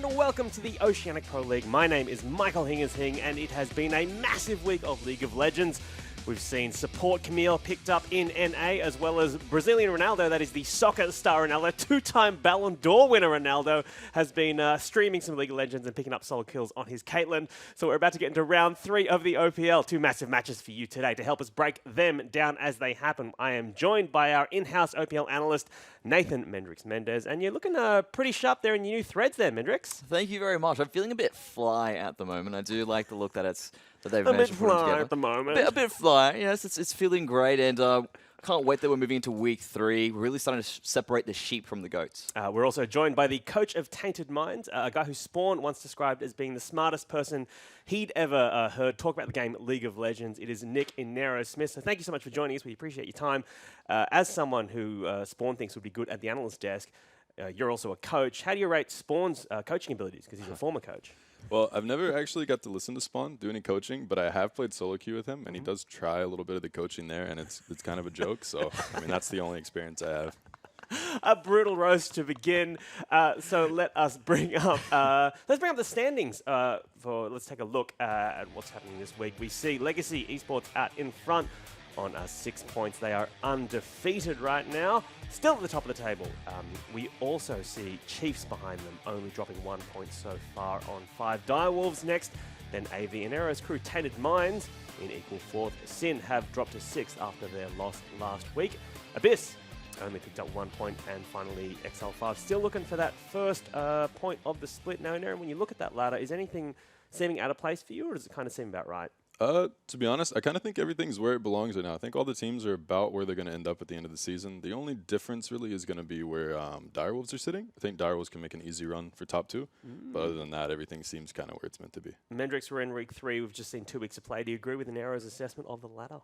and welcome to the Oceanic Pro League. My name is Michael Hingers-Hing, and it has been a massive week of League of Legends. We've seen support Camille picked up in NA, as well as Brazilian Ronaldo, that is the soccer star Ronaldo, two-time Ballon d'Or winner Ronaldo, has been streaming some League of Legends and picking up solid kills on his Caitlyn. So we're about to get into round 3 of the OPL. Two massive matches for you today to help us break them down as they happen. I am joined by our in-house OPL analyst, Nathan Mendrix-Mendez, and you're looking pretty sharp there in your new threads there, Mendrix. Thank you very much. I'm feeling a bit fly at the moment. I do like the look that they've A managed bit to put them fly together. at the moment. A bit fly. Yes, it's feeling great, and can't wait that we're moving into week 3. We're really starting to separate the sheep from the goats. We're also joined by the coach of Tainted Minds, a guy who Spawn once described as being the smartest person he'd ever heard talk about the game League of Legends. It is Nick Inero-Smith. So thank you so much for joining us. We appreciate your time. As someone who Spawn thinks would be good at the analyst desk, you're also a coach. How do you rate Spawn's coaching abilities? Because he's a former coach. Well, I've never actually got to listen to Spawn do any coaching, but I have played solo queue with him, and he does try a little bit of the coaching there, and it's kind of a joke. So, I mean, that's the only experience I have. A brutal roast to begin. So let us bring up the standings. Let's take a look at what's happening this week. We see Legacy Esports out in front on 6 points. They are undefeated right now, still at the top of the table. We also see Chiefs behind them, only dropping 1 point so far on 5. Direwolves next, then AV and Arrow's crew Tainted Minds in equal 4th. Sin have dropped to 6th after their loss last week. Abyss only picked up 1 point, and finally XL5 still looking for that first point of the split. Now, Aaron, when you look at that ladder, is anything seeming out of place for you, or does it kind of seem about right? To be honest, I kind of think everything's where it belongs right now. I think all the teams are about where they're going to end up at the end of the season. The only difference really is going to be where Direwolves are sitting. I think Direwolves can make an easy run for top 2. But other than that, everything seems kind of where it's meant to be. Mendrix, we're in week 3. We've just seen 2 weeks of play. Do you agree with Nero's assessment of the ladder?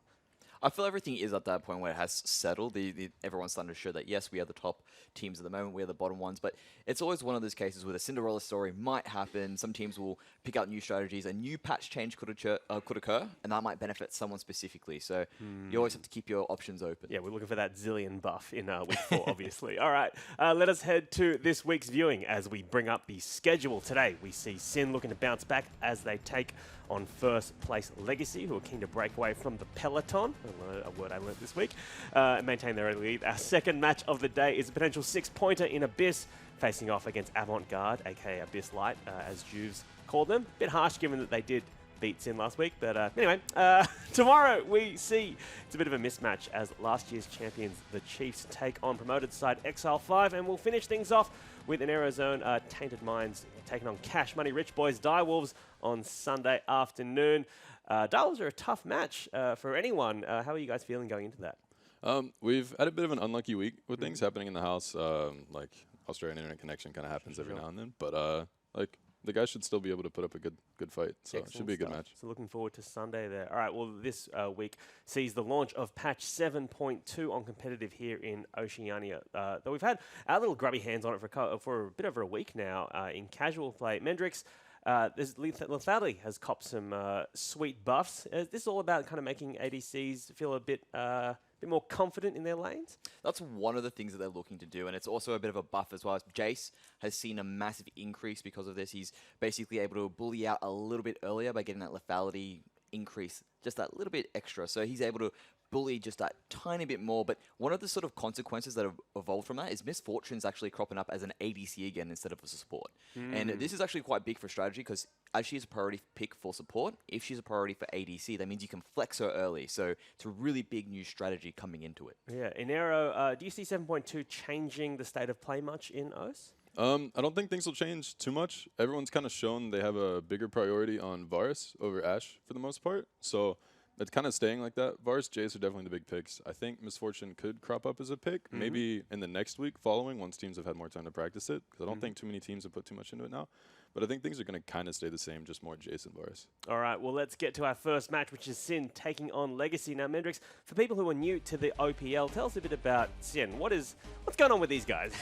I feel everything is at that point where it has settled. Everyone's starting to show that, yes, we are the top teams at the moment, we are the bottom ones, but it's always one of those cases where the Cinderella story might happen. Some teams will pick out new strategies. A new patch change could occur, and that might benefit someone specifically. So you always have to keep your options open. Yeah, we're looking for that zillion buff in week 4, obviously. All right, let us head to this week's viewing as we bring up the schedule. Today, we see Sin looking to bounce back as they take on first place Legacy, who are keen to break away from the peloton, a word I learned this week, and maintain their early lead. Our second match of the day is a potential 6-pointer in Abyss, facing off against Avant-Garde, aka Abyss Light, as Juves called them. Bit harsh given that they did beat Sin last week, but anyway, tomorrow we see it's a bit of a mismatch as last year's champions, the Chiefs, take on promoted side XL5, and we'll finish things off with an Aerozone Tainted Minds taking on Cash Money Rich Boys Direwolves on Sunday afternoon. Direwolves are a tough match for anyone. How are you guys feeling going into that? We've had a bit of an unlucky week with things happening in the house. Like Australian internet connection kind of happens every now and then, but like the guys should still be able to put up a good fight, so it should be a good match. So looking forward to Sunday there. All right, well, this week sees the launch of patch 7.2 on competitive here in Oceania. Though we've had our little grubby hands on it for a bit over a week now in casual play. Mendrix, Lethality has copped some sweet buffs. Is this all about kind of making ADCs feel a bit more confident in their lanes? That's one of the things that they're looking to do, and it's also a bit of a buff as well. Jace has seen a massive increase because of this. He's basically able to bully out a little bit earlier by getting that lethality increase just that little bit extra. So he's able to bully just that tiny bit more. But one of the sort of consequences that have evolved from that is Misfortune's actually cropping up as an ADC again instead of a support. And this is actually quite big for strategy because as she's a priority pick for support, if she's a priority for ADC, that means you can flex her early. So it's a really big new strategy coming into it. Yeah, in Aero, do you see 7.2 changing the state of play much in OS? I don't think things will change too much. Everyone's kind of shown they have a bigger priority on Varus over Ashe for the most part. So it's kind of staying like that. Varus, Jace are definitely the big picks. I think Misfortune could crop up as a pick, maybe in the next week following, once teams have had more time to practice it, because I don't think too many teams have put too much into it now. But I think things are going to kind of stay the same, just more Jace and Varus. All right, well, let's get to our first match, which is Sin taking on Legacy. Now, Mendrix, for people who are new to the OPL, tell us a bit about Sin. What's going on with these guys?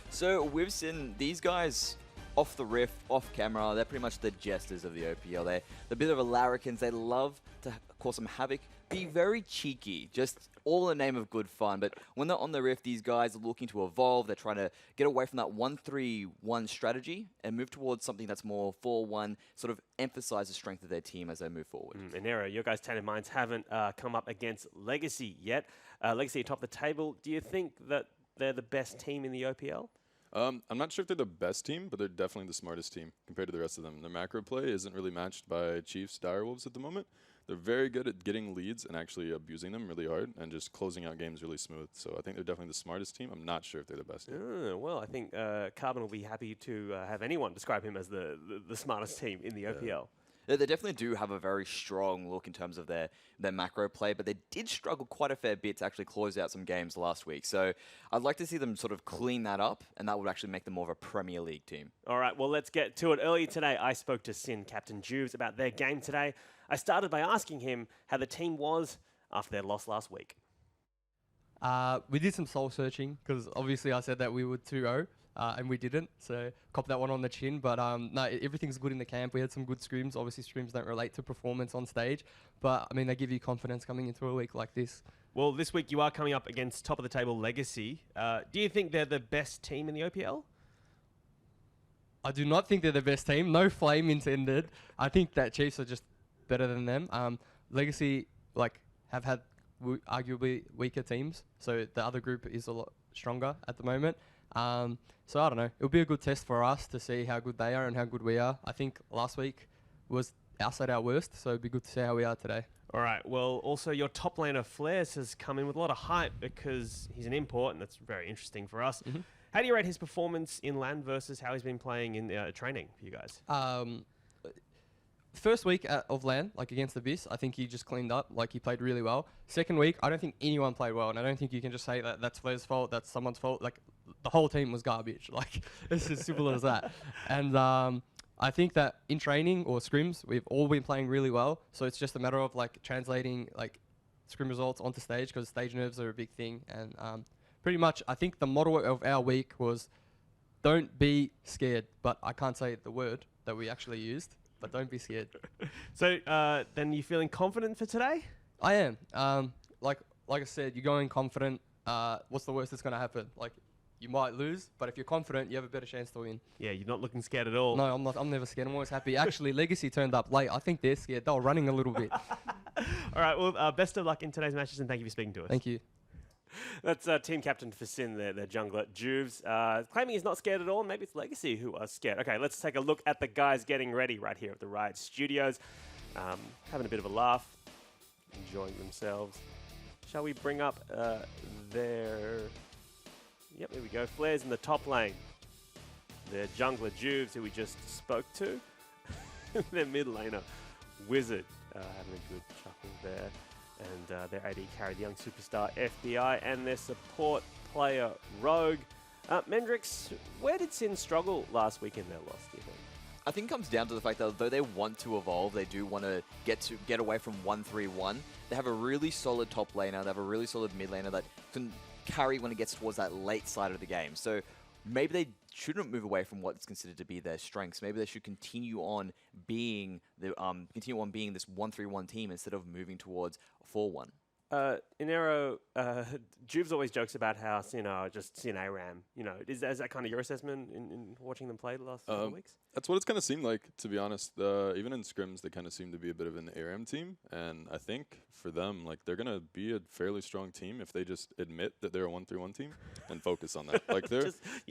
So with Sin, these guys, off the riff, off camera, they're pretty much the jesters of the OPL. They're a bit of a larrikins. They love to cause some havoc, be very cheeky, just all in the name of good fun. But when they're on the Rift, these guys are looking to evolve. They're trying to get away from that 1-3-1 strategy and move towards something that's more 4-1, sort of emphasize the strength of their team as they move forward. Inero, your guys' Tainted Minds haven't come up against Legacy yet. Legacy atop the table. Do you think that they're the best team in the OPL? I'm not sure if they're the best team, but they're definitely the smartest team compared to the rest of them. Their macro play isn't really matched by Chiefs, Direwolves at the moment. They're very good at getting leads and actually abusing them really hard and just closing out games really smooth. So I think they're definitely the smartest team. I'm not sure if they're the best team. Well, I think Carbon will be happy to have anyone describe him as the smartest team in the OPL. They definitely do have a very strong look in terms of their macro play, but they did struggle quite a fair bit to actually close out some games last week. So I'd like to see them sort of clean that up, and that would actually make them more of a Premier League team. All right, well, let's get to it. Earlier today, I spoke to Sin Captain Juves about their game today. I started by asking him how the team was after their loss last week. We did some soul searching because obviously I said that we would 2-0. And we didn't, so cop that one on the chin. But no, everything's good in the camp. We had some good scrims. Obviously, scrims don't relate to performance on stage, but I mean, they give you confidence coming into a week like this. Well, this week you are coming up against top of the table Legacy. Do you think they're the best team in the OPL? I do not think they're the best team. No flame intended. I think that Chiefs are just better than them. Legacy have had arguably weaker teams, so the other group is a lot stronger at the moment. So I don't know. It'll be a good test for us to see how good they are and how good we are. I think last week was outside our worst, so it'd be good to see how we are today. All right. Well, also your top laner Flares has come in with a lot of hype because he's an import, and that's very interesting for us. Mm-hmm. How do you rate his performance in LAN versus how he's been playing in training for you guys? First week of LAN, against Abyss, I think he just cleaned up. He played really well. Second week, I don't think anyone played well, and I don't think you can just say that that's Flair's fault, that's someone's fault. The whole team was garbage. It's as simple as that. And I think that in training or scrims, we've all been playing really well. So it's just a matter of translating scrim results onto stage because stage nerves are a big thing. And pretty much, I think the model of our week was don't be scared. But I can't say the word that we actually used. But don't be scared. So then you feeling confident for today? I am. Like I said, you're going confident. What's the worst that's going to happen? You might lose, but if you're confident, you have a better chance to win. Yeah, you're not looking scared at all. No, I'm not. I'm never scared. I'm always happy. Actually, Legacy turned up late. I think they're scared. They were running a little bit. All right. Well, best of luck in today's matches, and thank you for speaking to us. Thank you. That's team captain for Sin, their jungler, Juves, claiming he's not scared at all. Maybe it's Legacy who are scared. Okay, let's take a look at the guys getting ready right here at the Riot Studios. Having a bit of a laugh, enjoying themselves. Shall we bring up their... Yep, there we go. Flares in the top lane. Their jungler, Juves, who we just spoke to. Their mid laner, Wizard, having a good chuckle there. And their AD carry, the young superstar FBI, and their support player, Rogue. Mendrix, where did Sin struggle last week in their loss, do you think? I think it comes down to the fact that though they want to evolve, they do want to get away from 1-3-1. They have a really solid top laner, they have a really solid mid laner that can carry when it gets towards that late side of the game. So maybe they shouldn't move away from what's considered to be their strengths. Maybe they should continue on being this 1-3-1 team instead of moving towards 4-1. Inero, Juves always jokes about how Sin are just Sin ARAM. Is that kind of your assessment in watching them play the last couple of weeks? That's what it's kind of seemed like, to be honest. Even in scrims, they kind of seem to be a bit of an ARAM team. And I think for them, they're going to be a fairly strong team if they just admit that they're a 1-3-1 team and focus on that. They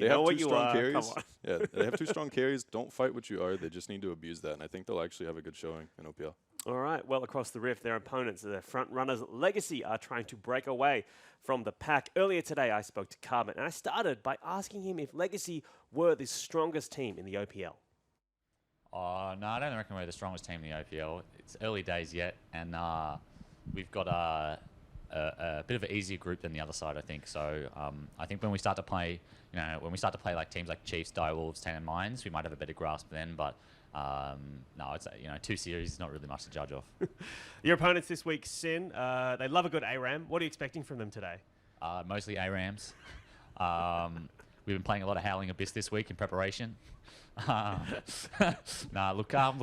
have two strong carries. Yeah, they have two strong carries. Don't fight what you are. They just need to abuse that. And I think they'll actually have a good showing in OPL. All right, well, across the Rift, their opponents, their front runners, Legacy, are trying to break away from the pack. Earlier today, I spoke to Carbon, and I started by asking him if Legacy were the strongest team in the OPL. No, I don't reckon we're the strongest team in the OPL. It's early days yet, and we've got a bit of an easier group than the other side, I think. So I think when we start to play, like teams like Chiefs, Direwolves, Tainted Minds, we might have a better grasp then, but... no, it's 2 series is not really much to judge off. Your opponents this week, Sin, they love a good ARAM. What are you expecting from them today? Mostly ARAMs. We've been playing a lot of Howling Abyss this week in preparation. Look,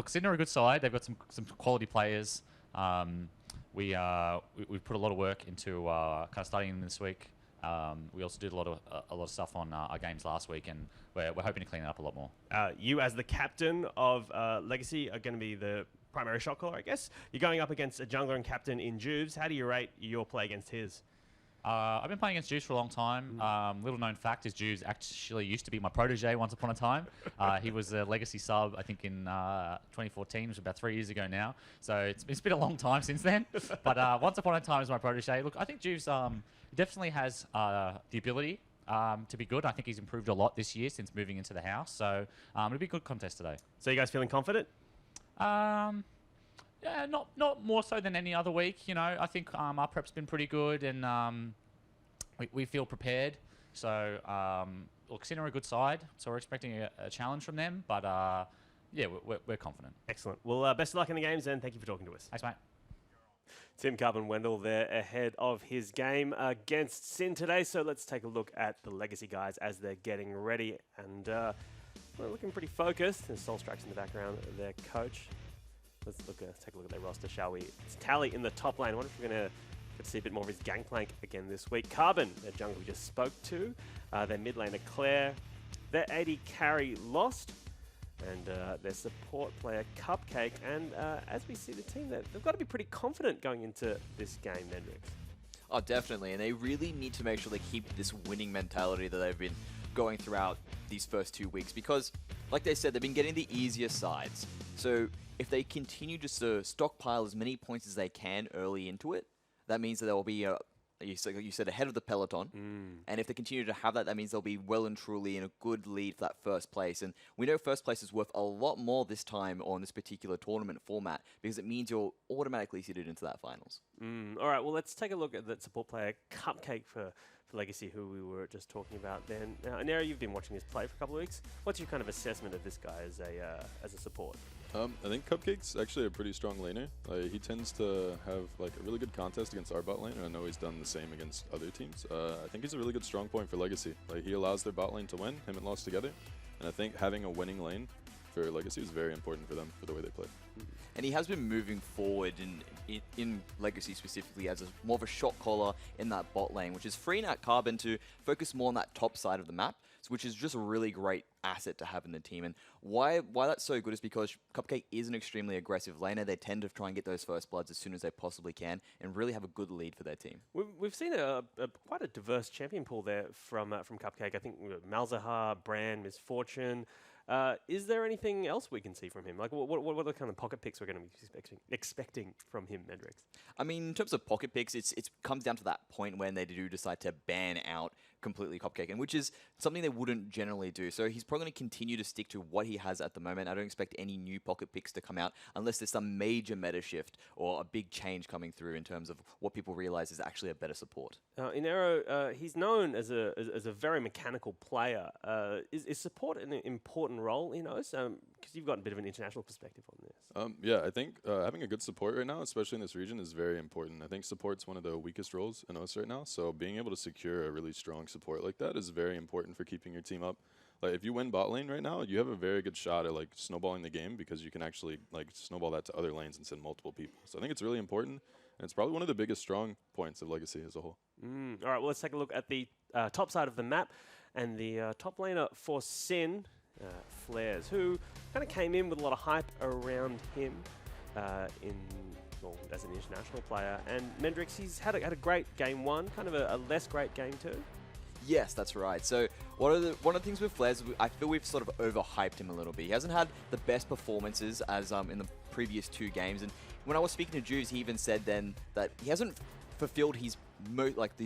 Sin are a good side. They've got some quality players. we've put a lot of work into kind of studying this week. We also did a lot of stuff on our games last week, and we're hoping to clean it up a lot more. You, as the captain of Legacy, are going to be the primary shot caller, I guess. You're going up against a jungler and captain in Juves. How do you rate your play against his? I've been playing against Juves for a long time. Little known fact is Juves actually used to be my protege once upon a time. He was a Legacy sub, I think, in 2014, which was about 3 years ago now. So it's been a long time since then. But once upon a time, as my protege. Look, I think Juves definitely has the ability to be good. I think he's improved a lot this year since moving into the house. So it'll be a good contest today. So you guys feeling confident? Yeah, not more so than any other week. You know, I think our prep's been pretty good, and we feel prepared. So look, Sin are a good side, so we're expecting a challenge from them. But yeah, we're confident. Excellent. Well, best of luck in the games, and thank you for talking to us. Thanks, mate. Tim Carbon-Wendell there ahead of his game against Sin today. So let's take a look at the Legacy guys as they're getting ready. And we're looking pretty focused. There's Solstrax in the background, their coach. Let's take a look at their roster, shall we? It's Tally in the top lane. I wonder if we're going to get to see a bit more of his gangplank again this week. Carbon, their jungle we just spoke to. Their mid laner, Claire. Their AD carry, Lost. And their support player, Cupcake. And as we see the team, they've got to be pretty confident going into this game, Mendrix. Oh, definitely. And they really need to make sure they keep this winning mentality that they've been going throughout these first 2 weeks. Because, like they said, they've been getting the easier sides. So if they continue just to stockpile as many points as they can early into it, that means that there will be you said ahead of the peloton. And if they continue to have that, that means they'll be well and truly in a good lead for that first place. And we know first place is worth a lot more this time on this particular tournament format, because it means you're automatically seeded into that finals. All right, well, let's take a look at that support player, Cupcake, for Legacy, who we were just talking about then. Now, Anera, you've been watching his play for a couple of weeks. What's your kind of assessment of this guy as a support? I think Cupcake's actually a pretty strong laner. He tends to have like a really good contest against our bot lane, and I know he's done the same against other teams. I think he's a really good strong point for Legacy. Like, he allows their bot lane to win, him and Lost together, and I think having a winning lane for Legacy is very important for them for the way they play. And he has been moving forward in Legacy specifically as more of a shot caller in that bot lane, which is freeing out Carbon to focus more on that top side of the map, which is just a really great asset to have in the team. And why that's so good is because Cupcake is an extremely aggressive laner. They tend to try and get those first bloods as soon as they possibly can and really have a good lead for their team. We've seen quite a diverse champion pool there from Cupcake. I think Malzahar, Bran, Misfortune. Is there anything else we can see from him? Like, what are the kind of pocket picks we're going to be expecting from him, Mendrix? I mean, in terms of pocket picks, it comes down to that point when they do decide to ban out completely Cupcake, and which is something they wouldn't generally do. So he's probably going to continue to stick to what he has at the moment. I don't expect any new pocket picks to come out unless there's some major meta shift or a big change coming through in terms of what people realize is actually a better support. In Arrow, he's known as a very mechanical player. Is support an important role in OS? Because you've got a bit of an international perspective on this. Yeah, I think having a good support right now, especially in this region, is very important. I think support's one of the weakest roles in OS right now, so being able to secure a really strong support like that is very important for keeping your team up. Like, if you win bot lane right now, you have a very good shot at like snowballing the game, because you can actually like snowball that to other lanes and send multiple people. So I think it's really important, and it's probably one of the biggest strong points of Legacy as a whole. All right, well, let's take a look at the top side of the map, and the top laner for Sin, Flares, who kind of came in with a lot of hype around him as an international player. And Mendrix, he's had a great game one, kind of a less great game two. Yes, that's right. So one of the things with Flares, I feel we've sort of overhyped him a little bit. He hasn't had the best performances as in the previous 2 games. And when I was speaking to Juves, he even said then that he hasn't fulfilled his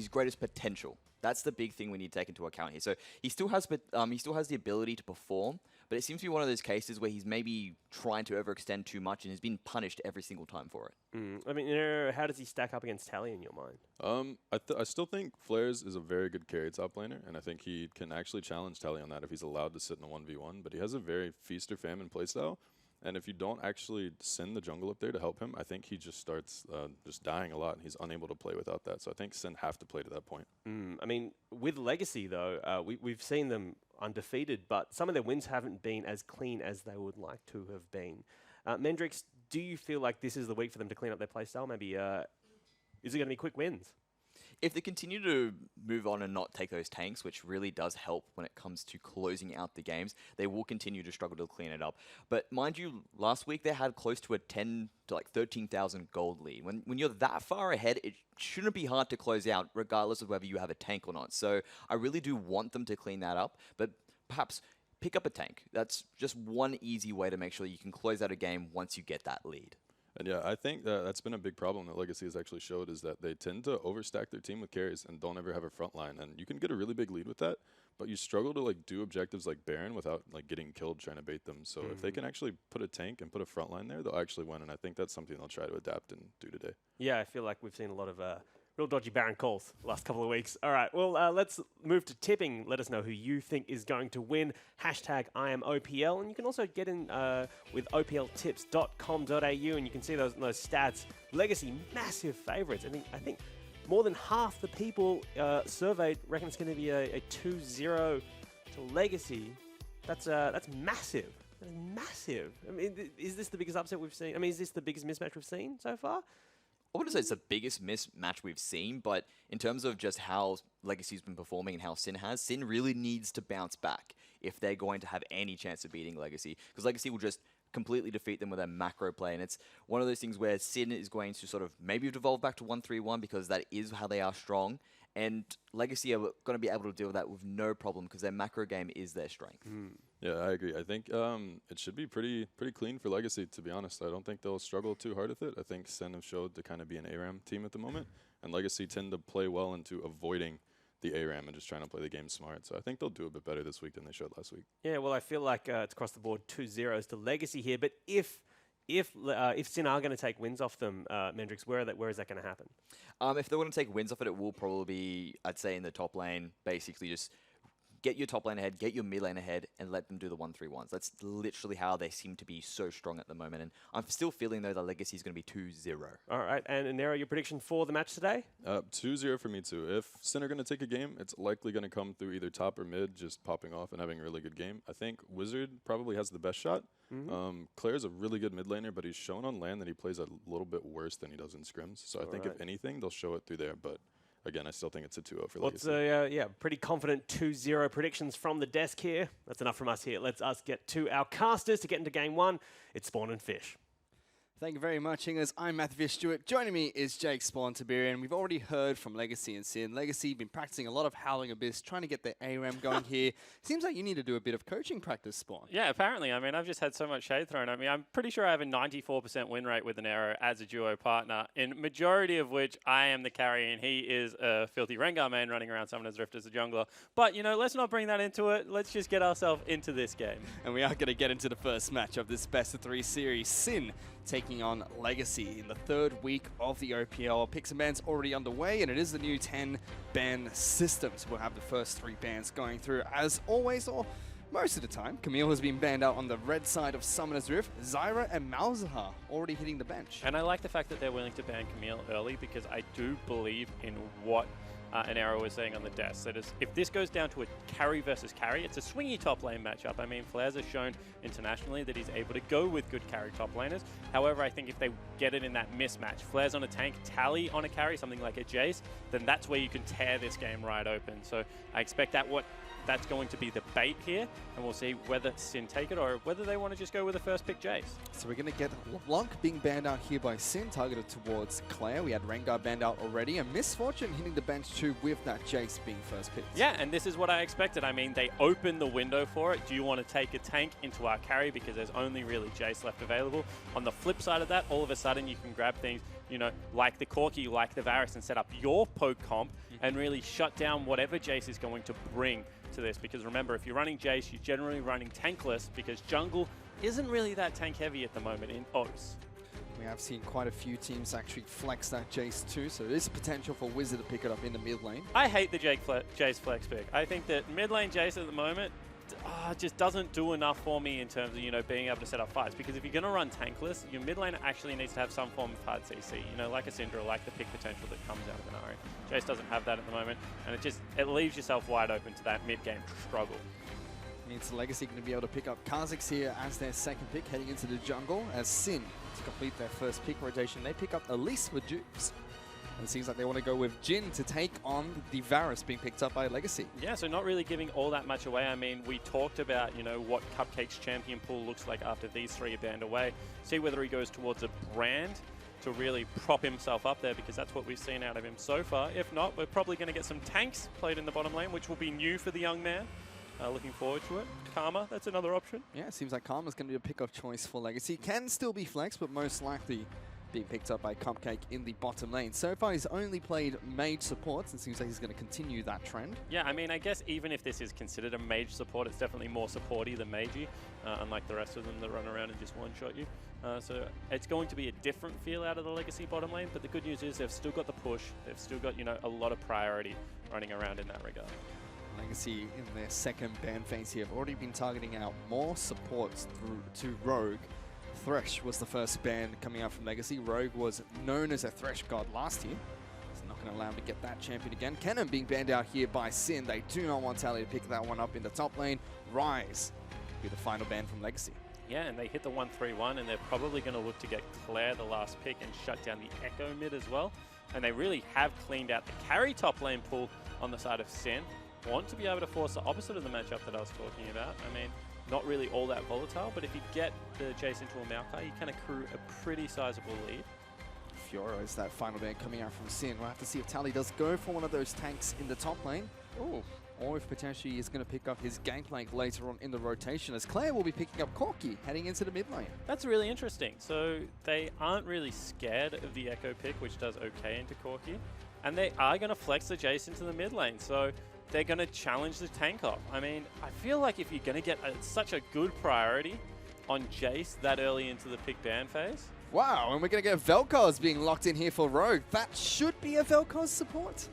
greatest potential. That's the big thing we need to take into account here. So he still has the ability to perform, but it seems to be one of those cases where he's maybe trying to overextend too much and has been punished every single time for it. I mean, how does he stack up against Tally in your mind? I still think Flares is a very good carry top laner, and I think he can actually challenge Tally on that if he's allowed to sit in a 1v1. But he has a very feast or famine playstyle. And if you don't actually send the jungle up there to help him, I think he just starts just dying a lot, and he's unable to play without that. So I think Sin have to play to that point. I mean, with Legacy, though, we've seen them undefeated, but some of their wins haven't been as clean as they would like to have been. Mendrix, do you feel like this is the week for them to clean up their playstyle? Maybe is it going to be quick wins? If they continue to move on and not take those tanks, which really does help when it comes to closing out the games, they will continue to struggle to clean it up. But mind you, last week they had close to a 10 to like 13,000 gold lead. When you're that far ahead, it shouldn't be hard to close out, regardless of whether you have a tank or not. So I really do want them to clean that up, but perhaps pick up a tank. That's just one easy way to make sure you can close out a game once you get that lead. And yeah, I think that's been a big problem that Legacy has actually showed, is that they tend to overstack their team with carries and don't ever have a front line. And you can get a really big lead with that, but you struggle to like do objectives like Baron without like getting killed trying to bait them. So if they can actually put a tank and put a front line there, they'll actually win. And I think that's something they'll try to adapt and do today. Yeah, I feel like we've seen a lot of real dodgy Baron calls the last couple of weeks. All right, well, let's move to tipping. Let us know who you think is going to win. Hashtag IamOPL. And you can also get in with opltips.com.au and you can see those stats. Legacy, massive favourites. I think more than half the people surveyed reckon it's going to be a 2-0 to Legacy. That's massive. That's massive. I mean, is this the biggest upset we've seen? I mean, is this the biggest mismatch we've seen so far? I wouldn't say it's the biggest mismatch we've seen, but in terms of just how Legacy's been performing and how Sin has, Sin really needs to bounce back if they're going to have any chance of beating Legacy, because Legacy will just completely defeat them with a macro play, and it's one of those things where Sin is going to sort of maybe devolve back to 1-3-1 because that is how they are strong, and Legacy are going to be able to deal with that with no problem because their macro game is their strength. Yeah, I agree. I think it should be pretty clean for Legacy, to be honest. I don't think they'll struggle too hard with it. I think Sin have showed to kind of be an ARAM team at the moment, and Legacy tend to play well into avoiding the ARAM and just trying to play the game smart. So I think they'll do a bit better this week than they showed last week. Yeah, well, I feel like it's across the board 2-0s to Legacy here, but if Sin are going to take wins off them, Mendrix, where is that going to happen? If they want to take wins off it, it will probably be, I'd say, in the top lane, basically just get your top lane ahead, get your mid lane ahead, and let them do the 1-3-1s. That's literally how they seem to be so strong at the moment. And I'm still feeling, though, that Legacy is going to be 2-0. All right. And Nero, your prediction for the match today? 2-0 for me, too. If Sin are going to take a game, it's likely going to come through either top or mid, just popping off and having a really good game. I think Wizard probably has the best shot. Claire's a really good mid laner, but he's shown on land that he plays a little bit worse than he does in scrims. So I think if anything, they'll show it through there. But again, I still think it's a 2-0 for Legacy. Pretty confident 2-0 predictions from the desk here. That's enough from us here. Let's get to our casters to get into game one. It's Spawn and Fish. Thank you very much, Ingers. I'm Matthew Fish Stewart. Joining me is Jake Spawn Tiberian. We've already heard from Legacy and Sin. Legacy been practicing a lot of Howling Abyss, trying to get their ARAM going here. Seems like you need to do a bit of coaching practice, Spawn. Yeah, apparently. I mean, I've just had so much shade thrown at me. I'm pretty sure I have a 94% win rate with an Arrow as a duo partner, in majority of which I am the carry and he is a filthy Rengar main running around Summoner's Rift as a jungler. But, let's not bring that into it. Let's just get ourselves into this game. And we are going to get into the first match of this best of 3 series. Sin taking on Legacy in the third week of the OPL. Picks and bans already underway, and it is the new 10 ban system. So we'll have the first 3 bans going through as always, or most of the time. Camille has been banned out on the red side of Summoner's Rift. Zyra and Malzahar already hitting the bench. And I like the fact that they're willing to ban Camille early because I do believe in what an Arrow was saying on the desk. That is, if this goes down to a carry versus carry, it's a swingy top lane matchup. I mean, Flares has shown internationally that he's able to go with good carry top laners. However, I think if they get it in that mismatch, Flares on a tank, Tally on a carry, something like a Jace, then that's where you can tear this game right open. So I expect that's going to be the bait here, and we'll see whether Sin take it or whether they want to just go with the first pick Jace. So we're going to get LeBlanc being banned out here by Sin, targeted towards Claire. We had Rengar banned out already, and Misfortune hitting the bench too with that Jace being first picked. Yeah, and this is what I expected. I mean, they opened the window for it. Do you want to take a tank into our carry because there's only really Jace left available? On the flip side of that, all of a sudden you can grab things, like the Corki, like the Varus, and set up your poke comp and really shut down whatever Jace is going to bring to this. Because remember, if you're running Jace, you're generally running tankless because jungle isn't really that tank heavy at the moment in O's. We have seen quite a few teams actually flex that Jace too, so there is potential for Wizard to pick it up in the mid lane. I hate the Jace flex pick. I think that mid lane Jace at the moment just doesn't do enough for me in terms of, being able to set up fights. Because if you're going to run tankless, your mid lane actually needs to have some form of hard CC, like a Syndra, like the pick potential that comes out of an Ari. Jace doesn't have that at the moment, and it leaves yourself wide open to that mid-game struggle. Means Legacy going to be able to pick up Kha'Zix here as their second pick, heading into the jungle, as Sin to complete their first pick rotation. They pick up Elise with Dukes. And it seems like they want to go with Jin to take on the Varus being picked up by Legacy. Yeah, so not really giving all that much away. I mean, we talked about, you know, what Cupcake's champion pool looks like after these three are banned away. See whether he goes towards a brand to really prop himself up there, because that's what we've seen out of him so far. If not, we're probably going to get some tanks played in the bottom lane, which will be new for the young man. Looking forward to it. Karma, that's another option. Yeah, it seems like Karma's going to be a pick of choice for Legacy. Can still be flex, but most likely being picked up by Cupcake in the bottom lane. So far, he's only played mage supports, and seems like he's going to continue that trend. Yeah, I mean, I guess even if this is considered a mage support, it's definitely more supporty than magey, unlike the rest of them that run around and just one-shot you. So it's going to be a different feel out of the Legacy bottom lane, but the good news is they've still got the push. They've still got, you know, a lot of priority running around in that regard. Legacy in their second ban phase here have already been targeting out more supports through to Rogue. Thresh was the first ban coming out from Legacy. Rogue was known as a Thresh god last year. It's not going to allow him to get that champion again. Cannon being banned out here by Sin. They do not want Tally to pick that one up in the top lane. Rise will be the final ban from Legacy. Yeah, and they hit the 1-3-1, and they're probably going to look to get Claire the last pick and shut down the Echo mid as well. And they really have cleaned out the carry top lane pool on the side of Sin. Want to be able to force the opposite of the matchup that I was talking about. I mean, not really all that volatile, but if you get the Jace into a Maokai, you can accrue a pretty sizable lead. Fiora is that final ban coming out from Sin. We'll have to see if Tally does go for one of those tanks in the top lane. Ooh. Or if potentially he's going to pick up his Gangplank later on in the rotation, as Claire will be picking up Corki heading into the mid lane. That's really interesting. So they aren't really scared of the Echo pick, which does okay into Corki. And they are going to flex the Jace into the mid lane. So they're going to challenge the tank off. I mean, I feel like if you're going to get such a good priority on Jace that early into the pick ban phase. Wow, and we're going to get Vel'Koz being locked in here for Rogue. That should be a Vel'Koz support.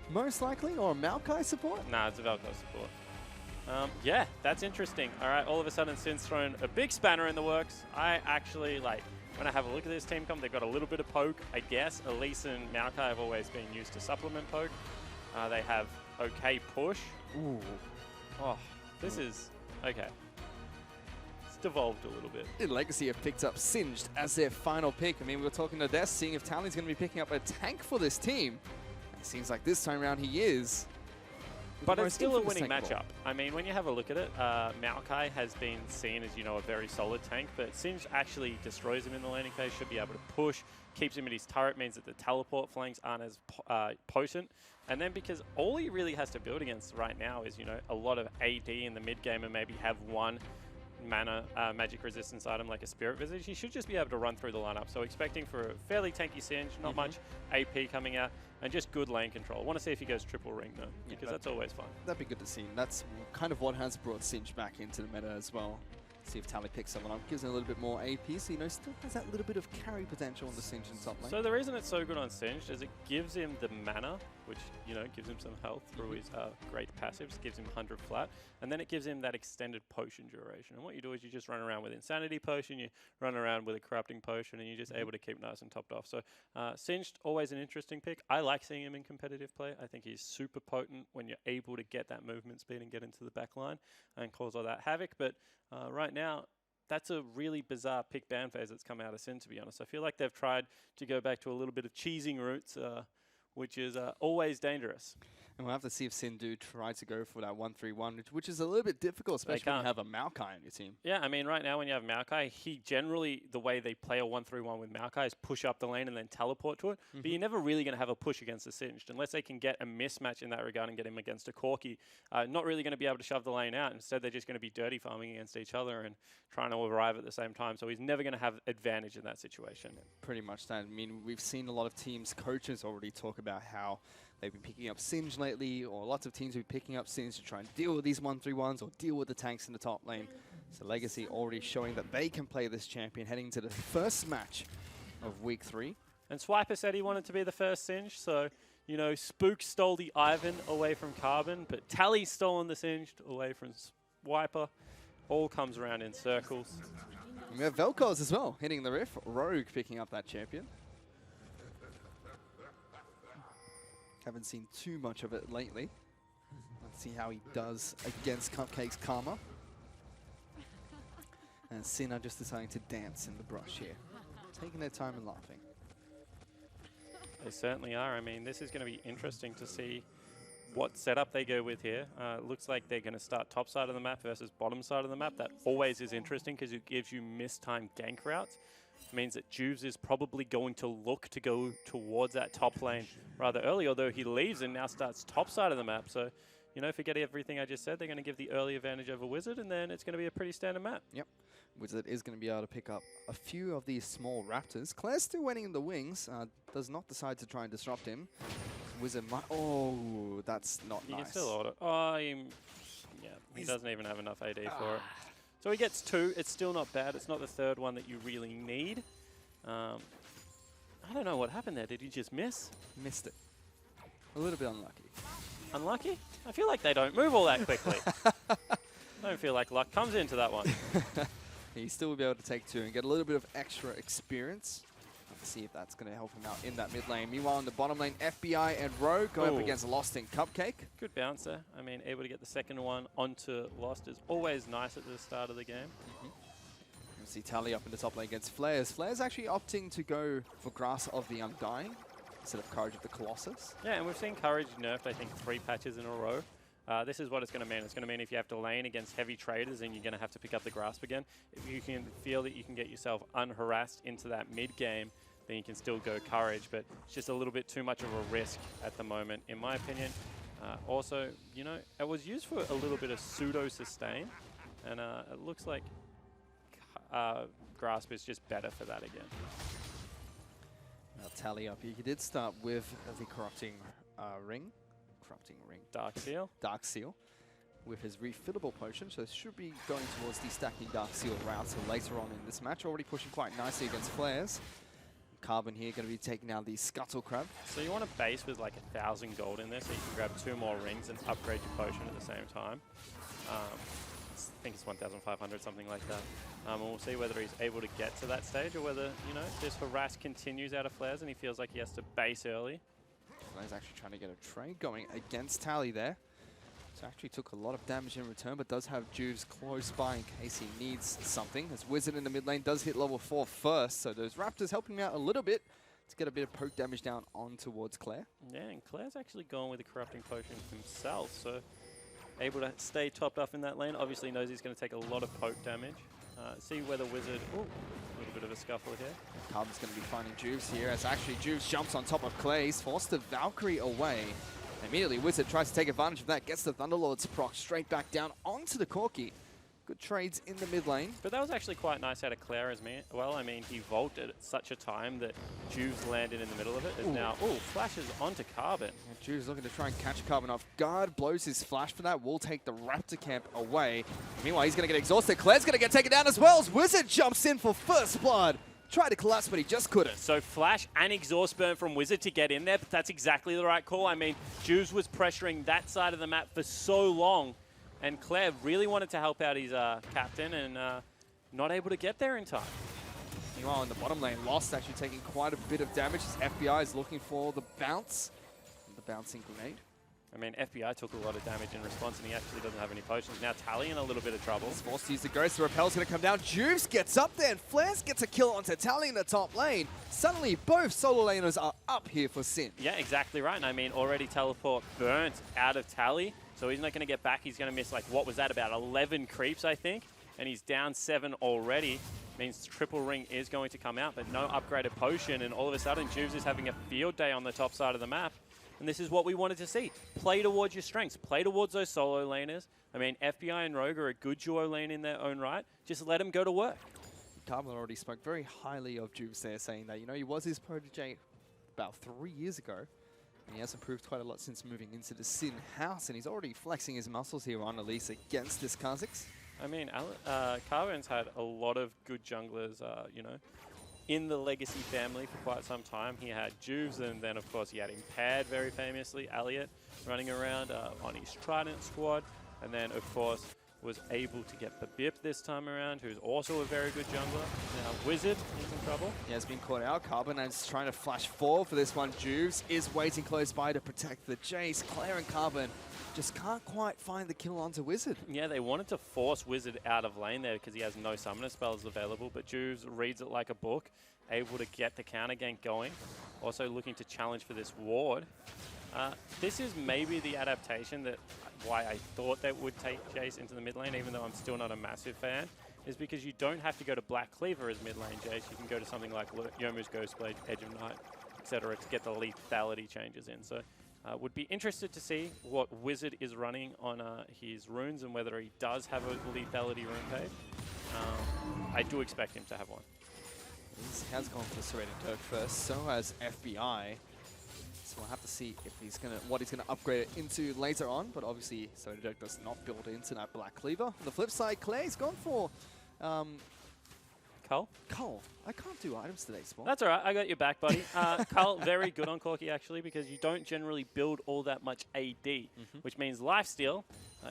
Most likely, or a Maokai support? Nah, it's a Vel'Koz support. Yeah, that's interesting. All right, all of a sudden, Sin's thrown a big spanner in the works. I actually, like, when I have a look at this team comp, they've got a little bit of poke, I guess. Elise and Maokai have always been used to supplement poke. They have okay push. Ooh. Oh, this is... Okay. It's devolved a little bit. Legacy have picked up Singed as their final pick. I mean, we were talking to Des, seeing if Tally's going to be picking up a tank for this team. It seems like this time around he is. But it's still a winning matchup. I mean, when you have a look at it, Maokai has been seen as, you know, a very solid tank, but Singe actually destroys him in the laning phase, should be able to push, keeps him at his turret, means that the teleport flanks aren't as potent. And then because all he really has to build against right now is, you know, a lot of AD in the mid game and maybe have one mana magic resistance item like a Spirit Visage, he should just be able to run through the lineup. So expecting for a fairly tanky Singe, not much AP coming out, and just good lane control. I want to see if he goes triple ring though, because that's always fun. That'd be good to see. That's kind of what has brought Singe back into the meta as well. See if Tally picks someone up, gives him a little bit more AP, so you know, still has that little bit of carry potential on the Singe in top lane. So the reason it's so good on Singed is it gives him the mana, which, you know, gives him some health through his great passives, gives him 100 flat, and then it gives him that extended potion duration. And what you do is you just run around with Insanity Potion, you run around with a Corrupting Potion, and you're just able to keep nice and topped off. So Singed, always an interesting pick. I like seeing him in competitive play. I think he's super potent when you're able to get that movement speed and get into the back line and cause all that havoc. But right now, that's a really bizarre pick ban phase that's come out of Sin, to be honest. I feel like they've tried to go back to a little bit of cheesing roots, which is always dangerous. And we'll have to see if Sin do try to go for that 1-3-1, which is a little bit difficult, especially when you have a Maokai on your team. Yeah, I mean, right now when you have Maokai, he generally, the way they play a 1-3-1 with Maokai is push up the lane and then teleport to it. But you're never really going to have a push against the Singed, unless they can get a mismatch in that regard and get him against a Corki. Not really going to be able to shove the lane out. Instead, they're just going to be dirty farming against each other and trying to arrive at the same time. So he's never going to have advantage in that situation. Pretty much that. I mean, we've seen a lot of teams' coaches already talk about how they've been picking up Singe lately, or lots of teams have been picking up Singe to try and deal with these 1-3-1s or deal with the tanks in the top lane. So Legacy already showing that they can play this champion heading to the first match of week 3. And Swiper said he wanted to be the first Singe, so, you know, Spook stole the Ivan away from Carbon, but Tally's stolen the Singed away from Swiper. All comes around in circles. And we have Vel'Koz as well, hitting the riff. Rogue picking up that champion. Haven't seen too much of it lately. Let's see how he does against Cupcake's Karma. And Sin are just deciding to dance in the brush here. Taking their time and laughing. They certainly are. I mean, this is going to be interesting to see what setup they go with here. Looks like they're going to start top side of the map versus bottom side of the map. That always is interesting because it gives you mistimed gank routes. It means that Juves is probably going to look to go towards that top lane rather early, although he leaves and now starts top side of the map. So, you know, forget everything I just said. They're going to give the early advantage over Wizard, and then it's going to be a pretty standard map. Yep. Wizard is going to be able to pick up a few of these small raptors. Claire's still waiting in the wings. Does not decide to try and disrupt him. Wizard might... Oh, that's not You nice. can still auto. Oh, yeah, he doesn't even have enough AD for it. So he gets 2. It's still not bad. It's not the third one that you really need. I don't know what happened there. Did he just miss? Missed it. A little bit unlucky. Unlucky? I feel like they don't move all that quickly. I don't feel like luck comes into that one. He still will be able to take 2 and get a little bit of extra experience. Let's see if that's going to help him out in that mid lane. Meanwhile, in the bottom lane, FBI and Rogue go up against Lost and Cupcake. Good bounce there. I mean, able to get the second one onto Lost is always nice at the start of the game. You see Tally up in the top lane against Flares. Flares actually opting to go for Grass of the Undying instead of Courage of the Colossus. Yeah, and we've seen Courage nerfed, I think, 3 patches in a row. This is what it's going to mean. It's going to mean if you have to lane against heavy traders and you're going to have to pick up the Grasp again, if you can feel that you can get yourself unharassed into that mid game, then you can still go Courage, but it's just a little bit too much of a risk at the moment, in my opinion. Also, you know, it was used for a little bit of pseudo-sustain, and it looks like Grasp is just better for that again. Now Tally up here. He did start with the Corrupting Ring. Dark Seal. Dark Seal. With his refillable potion, so should be going towards the stacking Dark Seal route so later on in this match. Already pushing quite nicely against Flares. Carbon here going to be taking out the Scuttle Crab. So you want a base with like 1,000 gold in there so you can grab 2 more rings and upgrade your potion at the same time. I think it's 1,500, something like that. And we'll see whether he's able to get to that stage or whether, you know, this harass continues out of Flares and he feels like he has to base early. Flares actually trying to get a trade going against Tally there. So actually took a lot of damage in return, but does have Juves close by in case he needs something. As Wizard in the mid lane does hit level 4 first, so those Raptors helping him out a little bit to get a bit of poke damage down on towards Claire. Yeah, and Claire's actually gone with a Corrupting Potion himself, so able to stay topped off in that lane. Obviously knows he's going to take a lot of poke damage. See whether Wizard... Ooh, a little bit of a scuffle here. Carbon's going to be finding Juves here, as actually Juves jumps on top of Clay. He's forced the Valkyrie away. Immediately, Wizard tries to take advantage of that, gets the Thunderlord's proc straight back down onto the Corki. Good trades in the mid lane. But that was actually quite nice out of Claire as well. I mean, he vaulted at such a time that Juves landed in the middle of it. And now, flashes onto Carbon. And Juves looking to try and catch Carbon off guard. Blows his flash for that. Will take the Raptor camp away. Meanwhile, he's going to get exhausted. Claire's going to get taken down as well as Wizard jumps in for first blood. Tried to collapse, but he just couldn't. So flash and exhaust burn from Wizard to get in there, but that's exactly the right call. I mean, Juves was pressuring that side of the map for so long, and Claire really wanted to help out his captain and not able to get there in time. Meanwhile, in the bottom lane, Lost actually taking quite a bit of damage. His FBI is looking for the bounce, the bouncing grenade. I mean, FBI took a lot of damage in response, and he actually doesn't have any potions. Now Tally in a little bit of trouble. He's forced to use the Ghost. The Repel's going to come down. Juves gets up there, and Flares gets a kill onto Tally in the top lane. Suddenly, both solo laners are up here for Sin. Yeah, exactly right. And I mean, already teleport burnt out of Tally, so he's not going to get back. He's going to miss, like, what was that, about 11 creeps, I think? And he's down 7 already. Means triple ring is going to come out, but no upgraded potion, and all of a sudden, Juves is having a field day on the top side of the map. And this is what we wanted to see. Play towards your strengths. Play towards those solo laners. I mean, FBI and Rogue are a good duo lane in their own right. Just let them go to work. Carbon already spoke very highly of Juves there, saying that, you know, he was his protege about 3 years ago. And he has improved quite a lot since moving into the Sin house. And he's already flexing his muscles here on Elise against this Kha'Zix. I mean, Carbon's had a lot of good junglers, you know, in the Legacy family for quite some time. He had Juves, and then of course he had Impaired very famously, Elliot running around on his Trident squad, and then of course was able to get the Bip this time around, who's also a very good jungler. Now Wizard is in trouble. He has been caught out. Carbon is trying to flash forward for this one. Juves is waiting close by to protect the Jace. Claire and Carbon just can't quite find the kill onto Wizard. Yeah, they wanted to force Wizard out of lane there because he has no summoner spells available, but Juves reads it like a book, able to get the counter gank going. also looking to challenge for this ward. This is maybe the adaptation that why I thought they would take Jace into the mid lane, even though I'm still not a massive fan, is because you don't have to go to Black Cleaver as mid lane Jace. You can go to something like Yomu's Ghostblade, Edge of Night, etc. to get the lethality changes in. So would be interested to see what Wizard is running on his runes and whether he does have a lethality rune page. I do expect him to have one. He has gone for Serrated Dirk first, so has FBI. So we'll have to see if he's what he's gonna upgrade it into later on. But obviously, Serrated Dirk does not build into that Black Cleaver. On the flip side, Clay's gone for Cull? Cull. I can't do items today, Spawn. That's all right. I got your back, buddy. Cull, very good on Corki, actually, because you don't generally build all that much AD, which means lifesteal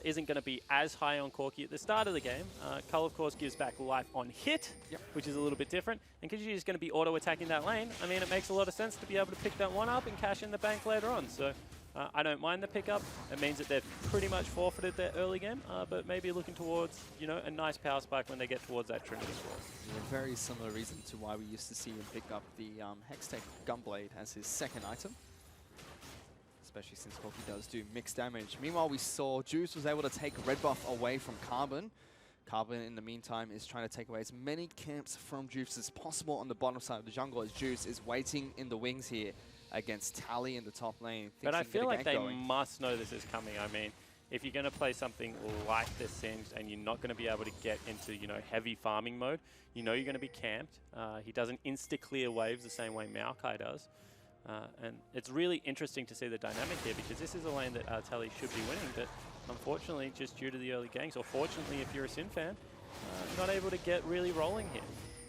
isn't going to be as high on Corki at the start of the game. Cull, of course, gives back life on hit, which is a little bit different. And because you're just going to be auto-attacking that lane, I mean, it makes a lot of sense to be able to pick that one up and cash in the bank later on. So I don't mind the pickup. It means that they've pretty much forfeited their early game, but maybe looking towards, you know, a nice power spike when they get towards that Trinity Force. A very similar reason to why we used to see him pick up the Hextech Gunblade as his second item. Especially since Corki does do mixed damage. Meanwhile, we saw Juice was able to take red buff away from Carbon. Carbon, in the meantime, is trying to take away as many camps from Juice as possible on the bottom side of the jungle, as Juice is waiting in the wings here against Tally in the top lane. But I feel like they must know this is coming. I mean, if you're going to play something like the Singed and you're not going to be able to get into, you know, heavy farming mode, you know you're going to be camped. He doesn't insta-clear waves the same way Maokai does. And it's really interesting to see the dynamic here, because this is a lane that Tally should be winning, but unfortunately, just due to the early ganks, or fortunately if you're a Sin fan, not able to get really rolling here.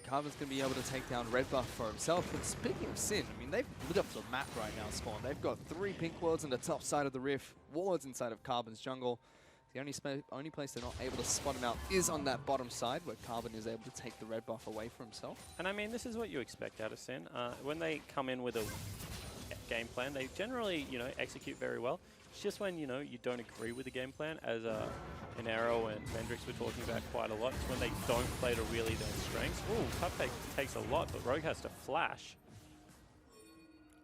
Carbon's going to be able to take down red buff for himself. But speaking of Sin, I mean, they've lit up the map right now, Spawn. They've got 3 pink wards on the top side of the Rift, wards inside of Carbon's jungle. The only place they're not able to spot him out is on that bottom side, where Carbon is able to take the red buff away for himself. And I mean, this is what you expect out of Sin. When they come in with a game plan, they generally, you know, execute very well. It's just when, you know, you don't agree with the game plan, as Inero and Mendrix were talking about quite a lot. It's when they don't play to really their strengths. Ooh, Cupcake takes a lot, but Rogue has to flash.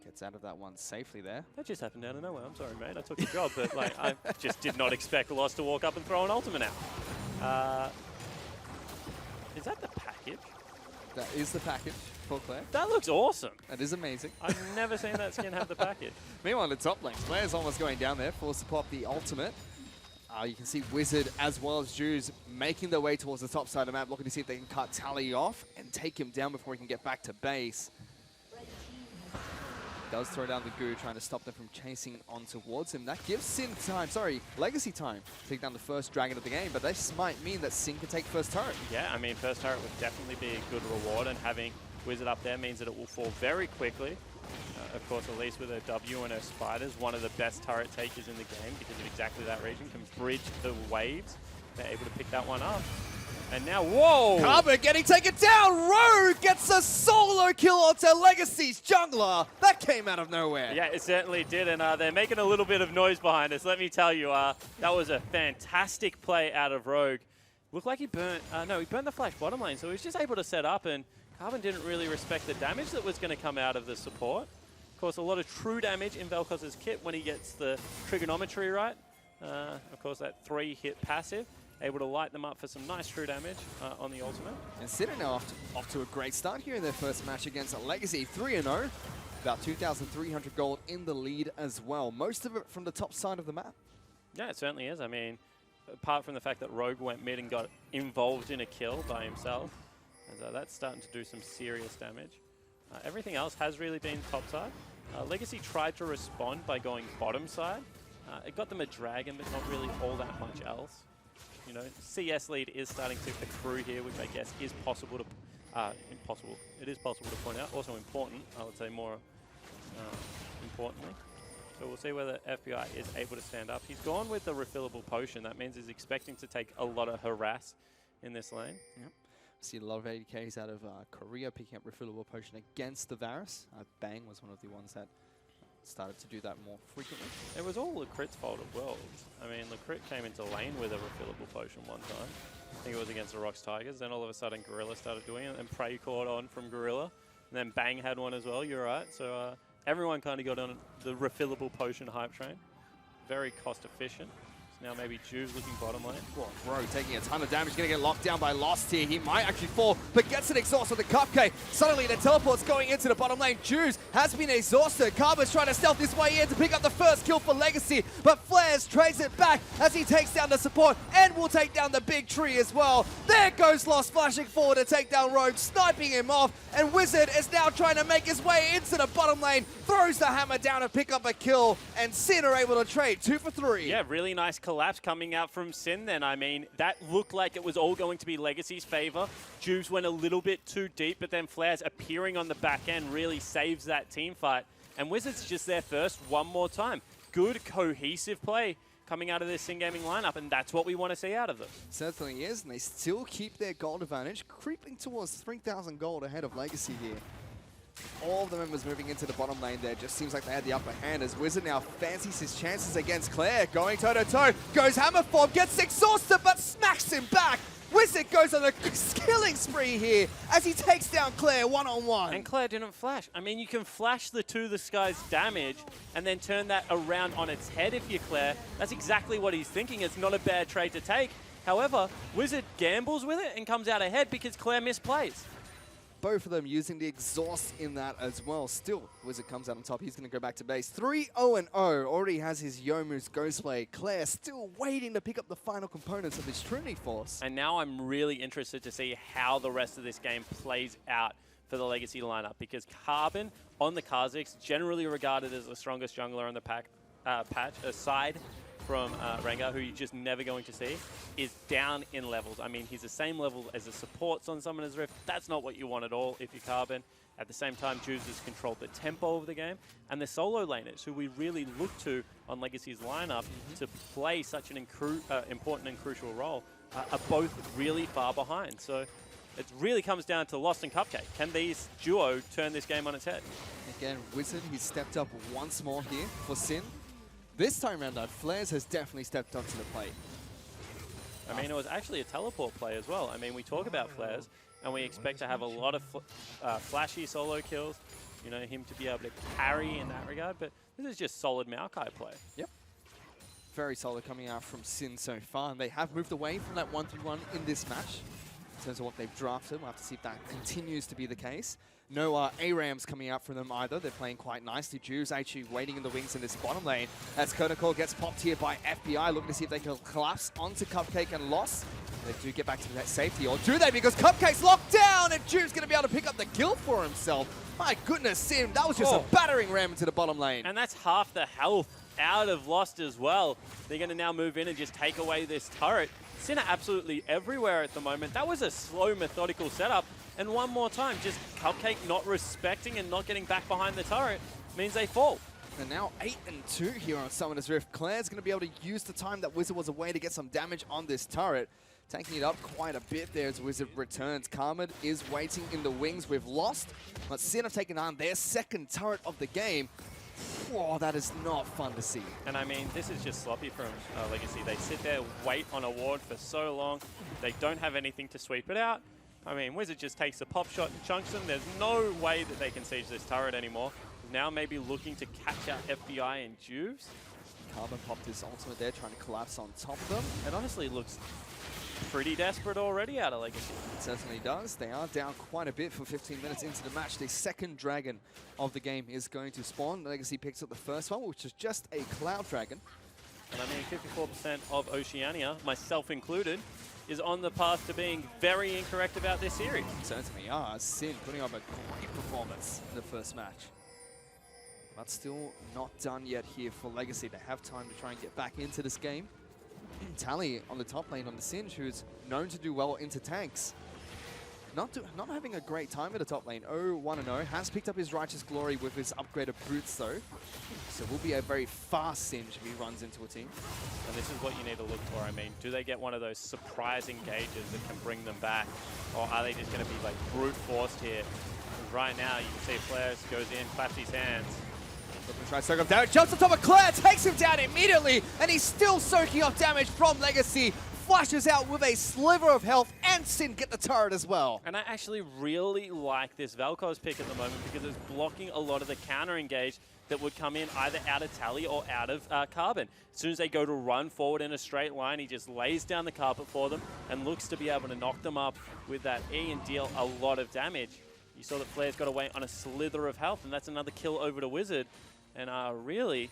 Gets out of that one safely there. That just happened out of nowhere. I'm sorry, mate. I took your job, but like, I just did not expect Lost to walk up and throw an ultimate out. Is that the package? That is the package for Claire. That looks awesome. That is amazing. I've never seen that skin have the package. Meanwhile, in the top lane, Claire's almost going down there, forced to pop the ultimate. You can see Wizard as well as Jews making their way towards the top side of the map, looking to see if they can cut Tally off and take him down before he can get back to base. Does throw down the Goo, trying to stop them from chasing on towards him. That gives Sin time, Legacy time to take down the first dragon of the game, but this might mean that Sin can take first turret. Yeah, I mean, first turret would definitely be a good reward, and having Wizard up there means that it will fall very quickly. Of course, Elise with her W and her spiders, one of the best turret takers in the game because of exactly that region, can bridge the waves. They're able to pick that one up. And now, whoa! Carbon getting taken down! Rogue gets a solo kill onto Legacy's jungler! That came out of nowhere. Yeah, it certainly did, and they're making a little bit of noise behind us. Let me tell you, that was a fantastic play out of Rogue. Looked like he burnt, he burnt the flash bottom lane, so he was just able to set up, and Carbon didn't really respect the damage that was going to come out of the support. Of course, a lot of true damage in Vel'Koz's kit when he gets the trigonometry right. Of course, that 3-hit passive. Able to light them up for some nice true damage on the ultimate. And Sin are off to a great start here in their first match against Legacy, 3-0. About 2,300 gold in the lead as well. Most of it from the top side of the map. Yeah, it certainly is. I mean, apart from the fact that Rogue went mid and got involved in a kill by himself, and that's starting to do some serious damage. Everything else has really been top side. Legacy tried to respond by going bottom side. It got them a dragon, but not really all that much else. You know, CS lead is starting to accrue here, which I guess is possible to, impossible. It is possible to point out. Also important, I would say more importantly. So we'll see whether FBI is able to stand up. He's gone with the refillable potion. That means he's expecting to take a lot of harass in this lane. Yep. See a lot of ADKs out of Korea picking up refillable potion against the Varus. Bang was one of the ones that started to do that more frequently. It was all Lucrit's fault at Worlds. I mean, Lucrit came into lane with a refillable potion one time. I think it was against the Rocks Tigers. Then all of a sudden Gorilla started doing it, and Prey caught on from Gorilla. And then Bang had one as well, you're right. So Everyone kind of got on the refillable potion hype train. Very cost efficient. Now maybe Juves looking bottom lane. Well, Bro taking a ton of damage, going to get locked down by Lost here. He might actually fall, but gets an exhaust on the Cupcake. Suddenly the teleport's going into the bottom lane. Juves has been exhausted. Karma's trying to stealth his way in to pick up the first kill for Legacy, but Flares trades it back as he takes down the support and will take down the big tree as well. There goes Lost flashing forward to take down Rogue, sniping him off, and Wizard is now trying to make his way into the bottom lane, throws the hammer down to pick up a kill, and Sin are able to trade 2 for 3. Yeah, really nice collapse coming out from Sin then. I mean, that looked like it was all going to be Legacy's favor. Juves went a little bit too deep, but then Flares appearing on the back end really saves that team fight. And Wizards just there first one more time. Good cohesive play coming out of this Sin Gaming lineup, and that's what we want to see out of them. Certainly is, and they still keep their gold advantage, creeping towards 3,000 gold ahead of Legacy here. All of the members moving into the bottom lane there. Just seems like they had the upper hand as Wizard now fancies his chances against Claire. Going toe-to-toe, goes hammer form, gets exhausted but smacks him back. Wizard goes on a killing spree here as he takes down Claire one-on-one. And Claire didn't flash. I mean, you can flash the To The Skies damage and then turn that around on its head if you're Claire. That's exactly what he's thinking. It's not a bad trade to take. However, Wizard gambles with it and comes out ahead because Claire misplays. Both of them using the exhaust in that as well. Still, Wizard comes out on top. He's going to go back to base. 3-0-0. Already has his Yomu's Ghostblade. Claire still waiting to pick up the final components of his Trinity Force. And now I'm really interested to see how the rest of this game plays out for the Legacy lineup, because Carbon on the Kha'Zix, generally regarded as the strongest jungler on the patch, aside from Rengar, who you're just never going to see, is down in levels. I mean, he's the same level as the supports on Summoner's Rift. That's not what you want at all if you're Carbon. At the same time, Juves has controlled the tempo of the game, and the solo laners, who we really look to on Legacy's lineup to play such an important and crucial role, are both really far behind. So it really comes down to Lost and Cupcake. Can these duo turn this game on its head? Again, Wizard, he's stepped up once more here for Sin. This time around, though, Flares has definitely stepped up to the plate. I mean, it was actually a teleport play as well. I mean, we talk about Flares, and we expect to have a lot of flashy solo kills, you know, him to be able to carry in that regard, but this is just solid Maokai play. Yep. Very solid coming out from Sin so far, and they have moved away from that 1-3-1 in this match. In terms of what they've drafted, we'll have to see if that continues to be the case. No ARAMs coming out from them either. They're playing quite nicely. Juves actually waiting in the wings in this bottom lane as Kodakol gets popped here by FBI, looking to see if they can collapse onto Cupcake and Lost. They do get back to that safety, or do they? Because Cupcake's locked down and Juves going to be able to pick up the kill for himself. My goodness, Sim, that was just a battering ram into the bottom lane. And that's half the health out of Lost as well. They're going to now move in and just take away this turret. Sin are absolutely everywhere at the moment. That was a slow, methodical setup. And one more time, just Cupcake not respecting and not getting back behind the turret means they fall. And now 8-2 here on Summoner's Rift. Claire's going to be able to use the time that Wizard was away to get some damage on this turret. Taking it up quite a bit there as Wizard returns. Karma is waiting in the wings with Lost. But Sin have taken on their second turret of the game. Whoa, that is not fun to see. And I mean, this is just sloppy from Legacy. They sit there, wait on a ward for so long. They don't have anything to sweep it out. I mean, Wizard just takes a pop shot and chunks them. There's no way that they can siege this turret anymore. Now maybe looking to catch out FBI and Juves. Carbon popped his ultimate there, trying to collapse on top of them. It honestly looks pretty desperate already out of Legacy. It certainly does. They are down quite a bit for 15 minutes into the match. The second dragon of the game is going to spawn. Legacy picks up the first one, which is just a Cloud Dragon. And I mean, 54% of Oceania, myself included, is on the path to being very incorrect about this series. Certainly are. Sin putting up a great performance in the first match. But still not done yet here for Legacy. They have time to try and get back into this game. Tally on the top lane on the Singe, who's known to do well into tanks. Not having a great time at the top lane. 0-1-0. Has picked up his Righteous Glory with his upgraded boots though. So will be a very fast Singe if he runs into a team. And this is what you need to look for. I mean, do they get one of those surprise engages that can bring them back? Or are they just going to be like brute forced here? And right now you can see Flares goes in, claps his hands. Tries to soak up damage, jumps on top of Claire, takes him down immediately, and he's still soaking off damage from Legacy. flashes out with a sliver of health, and Sin get the turret as well. And I actually really like this Vel'Koz pick at the moment because it's blocking a lot of the counter engage that would come in either out of Tally or out of Carbon. As soon as they go to run forward in a straight line, he just lays down the carpet for them and looks to be able to knock them up with that E and deal a lot of damage. You saw that Flair's got away on a slither of health, and that's another kill over to Wizard. And really,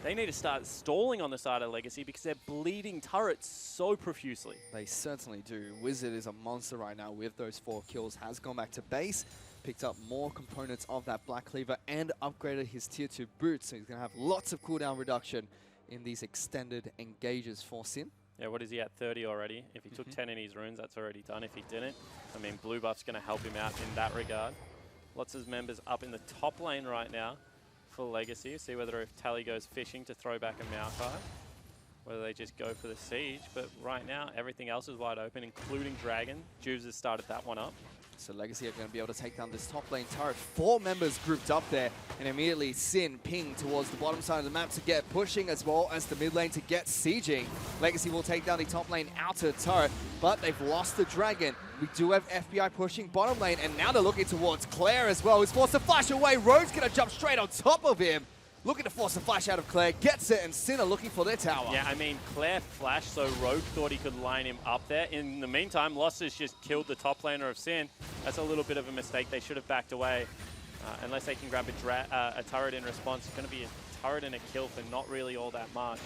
they need to start stalling on the side of Legacy because they're bleeding turrets so profusely. They certainly do. Wizard is a monster right now with those 4 kills, has gone back to base, picked up more components of that Black Cleaver, and upgraded his tier 2 boots, so he's going to have lots of cooldown reduction in these extended engages for Sin. Yeah, what is he at, 30 already? If he took 10 in his runes, that's already done. If he didn't, I mean, blue buff's going to help him out in that regard. Lots of members up in the top lane right now for Legacy. See whether if Tally goes fishing to throw back a Maokai, whether they just go for the siege. But right now, everything else is wide open, including Dragon. Juves has started that one up. So Legacy are going to be able to take down this top lane turret. 4 members grouped up there, and immediately Sin ping towards the bottom side of the map to get pushing, as well as the mid lane to get sieging. Legacy will take down the top lane outer turret, but they've lost the Dragon. We do have FBI pushing bottom lane, and now they're looking towards Claire as well. He's forced to flash away. Rogue's going to jump straight on top of him. Looking to force a flash out of Claire, gets it, and Sin are looking for their tower. Yeah, I mean, Claire flashed, so Rogue thought he could line him up there. In the meantime, Lost has just killed the top laner of Sin. That's a little bit of a mistake. They should have backed away. Unless they can grab a turret in response, it's going to be a turret and a kill for not really all that much.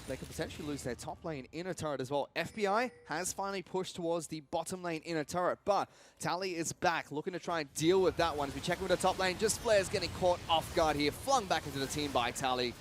They could potentially lose their top lane inner turret as well. FBI has finally pushed towards the bottom lane inner turret, but Tally is back, looking to try and deal with that one. As we check with the top lane, just Flair's getting caught off guard here, flung back into the team by Tally.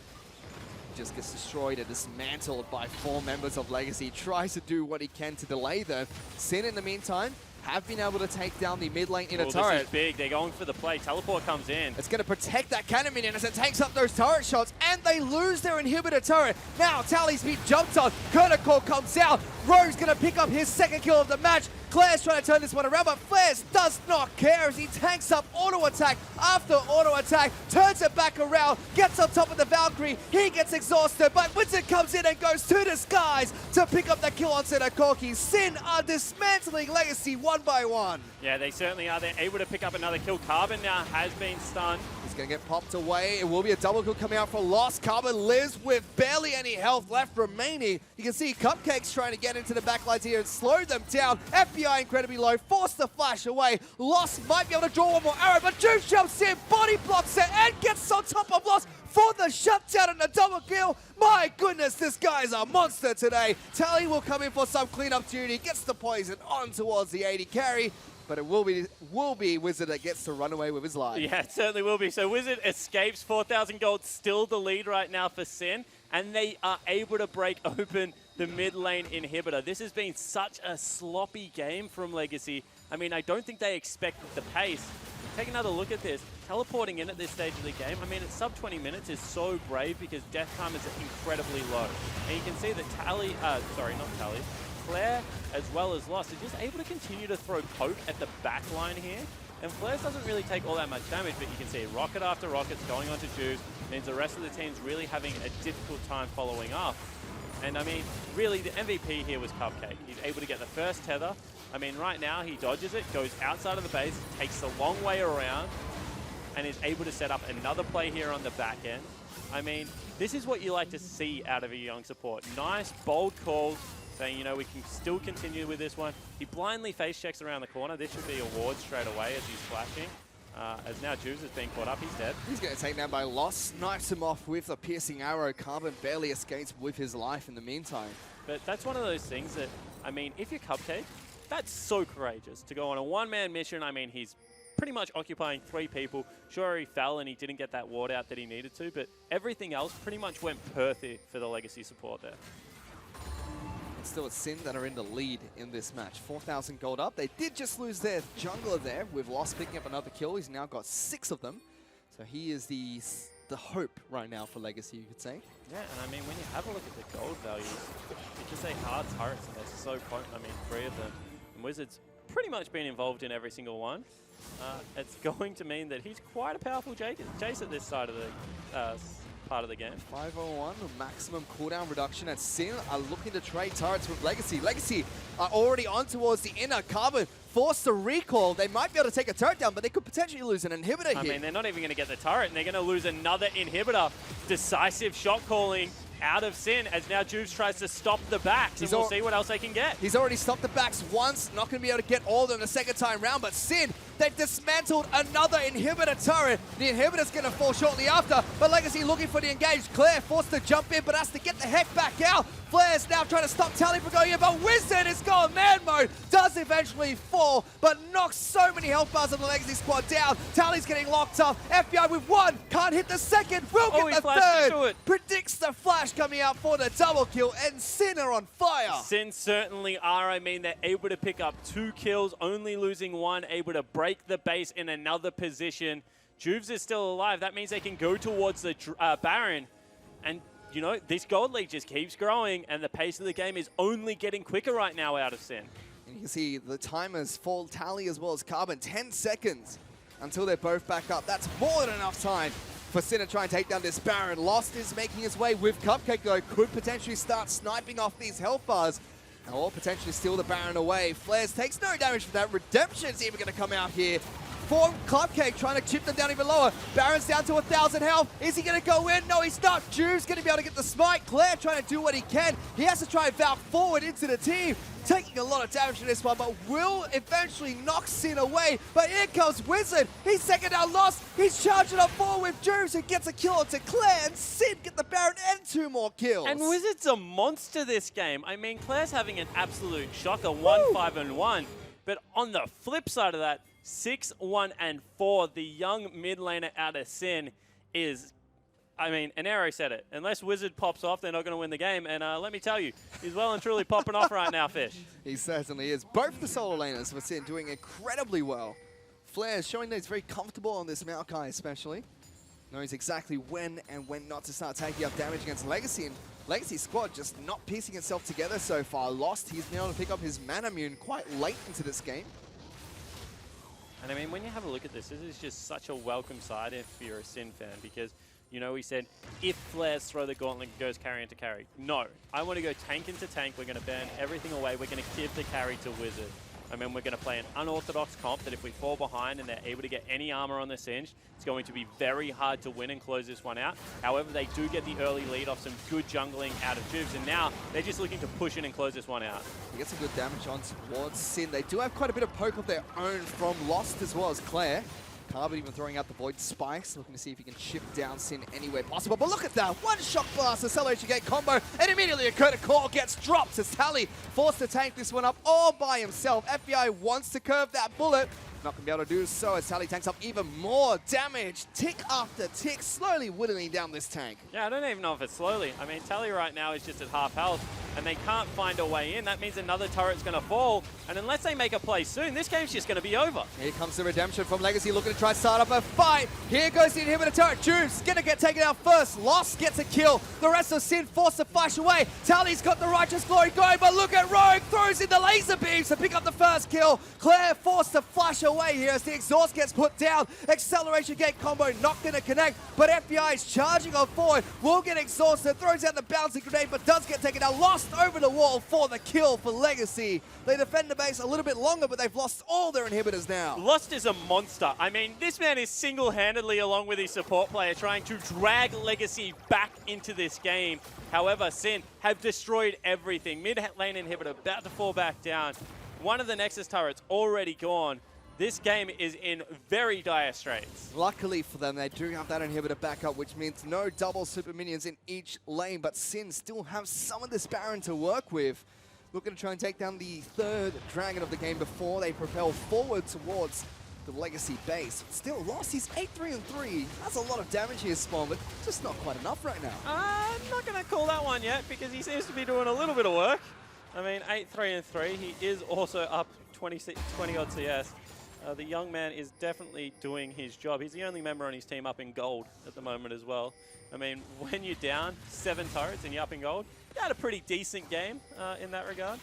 Just gets destroyed and dismantled by 4 members of Legacy. Tries to do what he can to delay them. Sin, in the meantime, have been able to take down the mid lane inner turret. This is big. They're going for the play. Teleport comes in. It's going to protect that cannon minion as it takes up those turret shots, and they lose their inhibitor turret. Now Tally's been jumped on. Curticor comes out. Rogue's going to pick up his 2nd kill of the match. Claire's trying to turn this one around, but Flares does not care as he tanks up auto attack after auto attack, turns it back around, gets on top of the Valkyrie. He gets exhausted, but Wizard comes in and goes to the skies to pick up the kill on Corki. Sin are dismantling Legacy 1 by 1. Yeah, they certainly are. They're able to pick up another kill. Carbon now has been stunned. He's going to get popped away. It will be a double kill coming out for Lost. Carbon lives with barely any health left remaining. You can see Cupcakes trying to get into the backlines here and slow them down. FBI incredibly low, forced to flash away. Lost might be able to draw one more arrow, but Juice jumps in, body blocks it, and gets on top of Lost for the shutdown and the double kill. My goodness, this guy's a monster today. Tally will come in for some cleanup duty, gets the poison on towards the 80 carry, but it will be Wizard that gets to run away with his life. Yeah, it certainly will be. So Wizard escapes. 4,000 gold, still the lead right now for Sin, and they are able to break open the mid lane inhibitor. This has been such a sloppy game from Legacy. I mean, I don't think they expected the pace. Take another look at this. Teleporting in at this stage of the game, I mean, it's sub 20 minutes is so brave because death time is incredibly low. And you can see that Claire, as well as Lost, are just able to continue to throw poke at the back line here. And Flares doesn't really take all that much damage, but you can see rocket after rockets going onto Juves, means the rest of the team's really having a difficult time following up. And I mean, really, the MVP here was Cupcake. He's able to get the first tether. I mean, right now, he dodges it, goes outside of the base, takes the long way around, and is able to set up another play here on the back end. I mean, this is what you like to see out of a young support. Nice, bold calls, saying, you know, we can still continue with this one. He blindly face checks around the corner. This should be a ward straight away as he's flashing. As now Juves is being caught up, he's dead. He's getting taken down by Lost, snipes him off with a piercing arrow. Carbon barely escapes with his life in the meantime. But that's one of those things that, I mean, if you're Cupcake, that's so courageous to go on a one-man mission. I mean, he's pretty much occupying 3 people. Sure, he fell and he didn't get that ward out that he needed to, but everything else pretty much went perfect for the Legacy support there. It's still a Sin that are in the lead in this match. 4,000 gold up. They did just lose their jungler there with Lost picking up another kill. He's now got 6 of them. So he is the hope right now for Legacy, you could say. Yeah, and I mean, when you have a look at the gold values, because they hard turrets and they're so potent, I mean, 3 of them. And Wizard's pretty much been involved in every single one. It's going to mean that he's quite a powerful Jace at this side of the part of the game. 501, the maximum cooldown reduction, and Sin are looking to trade turrets with Legacy. Legacy are already on towards the inner. Carbon forced to recall. They might be able to take a turret down, but they could potentially lose an inhibitor I here. mean, they're not even going to get the turret, and they're going to lose another inhibitor. Decisive shot calling out of Sin as now Juves tries to stop the backs, and we'll see what else they can get. He's already stopped the backs once, not going to be able to get all of them the second time round, but Sin, they've dismantled another inhibitor turret. The inhibitor's going to fall shortly after, but Legacy looking for the engage. Claire forced to jump in, but has to get the heck back out. Flair's now trying to stop Tally from going in, but Wizard is gone man mode. Does eventually fall, but knocks so many health bars of the Legacy squad down. Tally's getting locked up. FBI with one, can't hit the second, will get the third. Predicts the flash coming out for the double kill, and Sin are on fire. Sin certainly are. I mean, they're able to pick up 2 kills, only losing 1, able to break the base in another position. Juves is still alive. That means they can go towards the Baron, and you know, this gold lead just keeps growing, and the pace of the game is only getting quicker right now out of Sin. And you can see the timers fall Tally as well as Carbon. 10 seconds until they're both back up. That's more than enough time for Sin to try and take down this Baron. Lost is making his way with Cupcake, though. Could potentially start sniping off these health bars, or potentially steal the Baron away. Flares takes no damage from that. Redemption's even going to come out here for Cupcake, trying to chip them down even lower. Baron's down to 1,000 health. Is he going to go in? No, he's not. Juve's going to be able to get the smite. Claire trying to do what he can. He has to try and valve forward into the team. Taking a lot of damage from this one, but will eventually knock Sin away. But here comes Wizard. He's second down Lost. He's charging up forward with Juves, who gets a kill onto Claire, and Sin get the Baron and 2 more kills. And Wizard's a monster this game. I mean, Claire's having an absolute shocker, 1-5-1. But on the flip side of that, 6-1-4, the young mid laner out of Sin is, I mean, an arrow said it. Unless Wizard pops off, they're not going to win the game. And let me tell you, he's well and truly popping off right now, Fish. He certainly is. Both the solo laners for Sin doing incredibly well. Flair showing that he's very comfortable on this Maokai especially. Knows exactly when and when not to start taking up damage against Legacy. And Legacy's squad just not piecing itself together so far. Lost, he's been able to pick up his mana immune quite late into this game. And I mean, when you have a look at this is just such a welcome side if you're a Sin fan, because, you know, we said if Flares throw the gauntlet, it goes carry into carry. No, I want to go tank into tank. We're going to burn everything away. We're going to give the carry to Wizard. I mean, we're going to play an unorthodox comp that if we fall behind and they're able to get any armor on the Singe, it's going to be very hard to win and close this one out. However, they do get the early lead off some good jungling out of Juves, and now they're just looking to push in and close this one out. They get some good damage on towards Sin. They do have quite a bit of poke of their own from Lost as well as Claire. Carbon even throwing out the Void Spikes, looking to see if he can chip down Sin anywhere possible. But look at that, one Shock Blast, Acceleration Gate combo, and immediately a Curtain Call gets dropped as Tally forced to tank this one up all by himself. FBI wants to curve that bullet. Not going to be able to do so as Tally tanks up even more damage. Tick after tick, slowly whittling down this tank. Yeah, I don't even know if it's slowly. I mean, Tally right now is just at half health, and they can't find a way in. That means another turret's going to fall, and unless they make a play soon, this game's just going to be over. Here comes the redemption from Legacy, looking to try to start up a fight. Here goes the inhibitor turret. Juves going to get taken out first. Lost gets a kill. The rest of Sin forced to flash away. Tally's got the Righteous Glory going, but look at Rogue, throws in the laser beams to pick up the first kill. Claire forced to flash away here as the exhaust gets put down. Acceleration Gate combo not going to connect, but FBI is charging on forward. Will get exhausted, throws out the bouncing grenade, but does get taken out. Lost over the wall for the kill for Legacy. They defend the base a little bit longer, but they've lost all their inhibitors now. Lost is a monster. I mean, this man is single-handedly, along with his support player, trying to drag Legacy back into this game. However, Sin have destroyed everything. Mid-lane inhibitor about to fall back down. One of the Nexus turrets already gone. This game is in very dire straits. Luckily for them, they do have that inhibitor backup, which means no double super minions in each lane, but Sin still have some of this Baron to work with. Looking to try and take down the third dragon of the game before they propel forward towards the Legacy base. Still Lost, he's 8-3-3. That's a lot of damage here, Spawn, but just not quite enough right now. I'm not going to call that one yet, because he seems to be doing a little bit of work. I mean, 8-3-3, he is also up 20-odd CS. The young man is definitely doing his job. He's the only member on his team up in gold at the moment as well. I mean, when you're down 7 turrets and you're up in gold, you had a pretty decent game in that regard.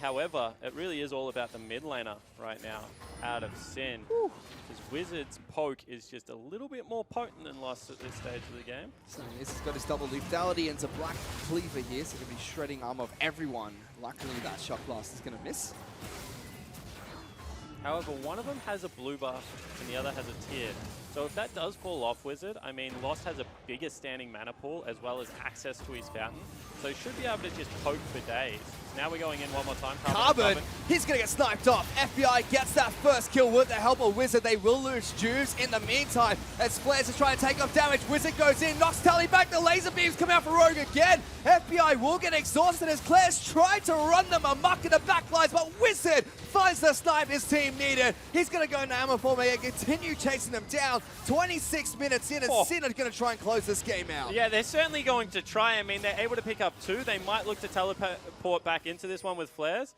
However, it really is all about the mid laner right now out of Sin. Because Wizard's poke is just a little bit more potent than Lost at this stage of the game. So this has got his double lethality into Black Cleaver here, so he's going to be shredding armor of everyone. Luckily, that Shock Blast is going to miss. However, one of them has a blue buff and the other has a tier. So if that does fall off Wizard, I mean, Lost has a bigger standing mana pool as well as access to his fountain. So he should be able to just poke for days. Now we're going in one more time. Carbon, he's going to get sniped off. FBI gets that first kill with the help of Wizard. They will lose Juves in the meantime as Flares is trying to take off damage. Wizard goes in, knocks Tally back. The laser beams come out for Rogue again. FBI will get exhausted as Claire's tried to run them amok in the backlines, but Wizard finds the snipe his team needed. He's going to go into ammo formation and continue chasing them down. 26 minutes in, and Sin are going to try and close this game out. Yeah, they're certainly going to try. I mean, they're able to pick up 2. They might look to teleport back into this one with Flares.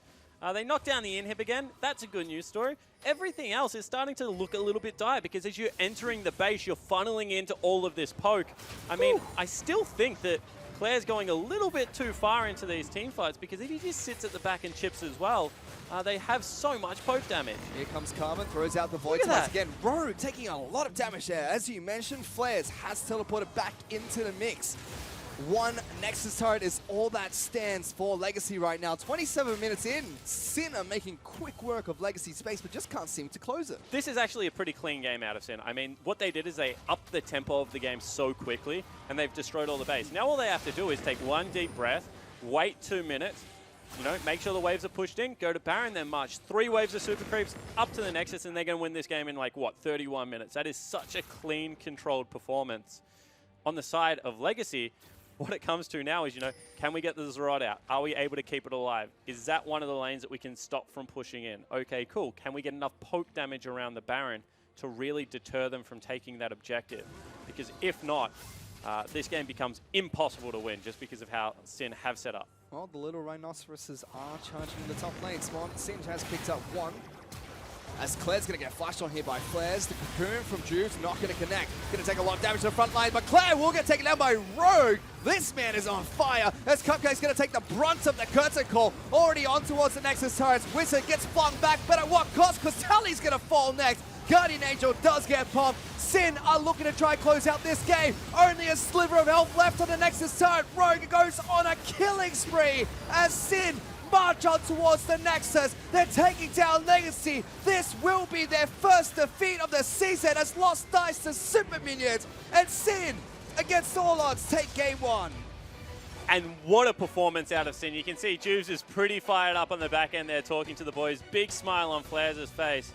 They knock down the inhib again. That's a good news story. Everything else is starting to look a little bit dire because as you're entering the base, you're funneling into all of this poke. I mean, I still think that Claire's going a little bit too far into these team fights because if he just sits at the back and chips as well, they have so much poke damage. Here comes Carmen, throws out the Void Slice again. Rogue taking a lot of damage there. As you mentioned, Flares has teleported back into the mix. One Nexus turret is all that stands for Legacy right now. 27 minutes in, Sin are making quick work of Legacy space, but just can't seem to close it. This is actually a pretty clean game out of Sin. I mean, what they did is they upped the tempo of the game so quickly, and they've destroyed all the base. Now all they have to do is take one deep breath, wait 2 minutes, you know, make sure the waves are pushed in, go to Baron, then march 3 waves of super creeps up to the Nexus, and they're going to win this game in like, what, 31 minutes. That is such a clean, controlled performance. On the side of Legacy, what it comes to now is, you know, can we get the Zerod out? Are we able to keep it alive? Is that one of the lanes that we can stop from pushing in? Okay, cool. Can we get enough poke damage around the Baron to really deter them from taking that objective? Because if not, this game becomes impossible to win just because of how Sin have set up. Well, the little rhinoceroses are charging the top lane. Sin has picked up 1. As Claire's going to get flashed on here by Flares. The cocoon from Juves not going to connect. Going to take a lot of damage to the front line, but Claire will get taken down by Rogue. This man is on fire as Cupcake's going to take the brunt of the curtain call. Already on towards the Nexus turrets. Wizard gets flung back, but at what cost? Because Tally's going to fall next. Guardian Angel does get pumped. Sin are looking to try and close out this game. Only a sliver of health left on the Nexus turret. Rogue goes on a killing spree as Sin march on towards the Nexus. They're taking down Legacy. This will be their first defeat of the season as Lost dies to Super Minions. And Sin, against all odds, take game 1. And what a performance out of Sin. You can see Juves is pretty fired up on the back end there talking to the boys. Big smile on Flares' face.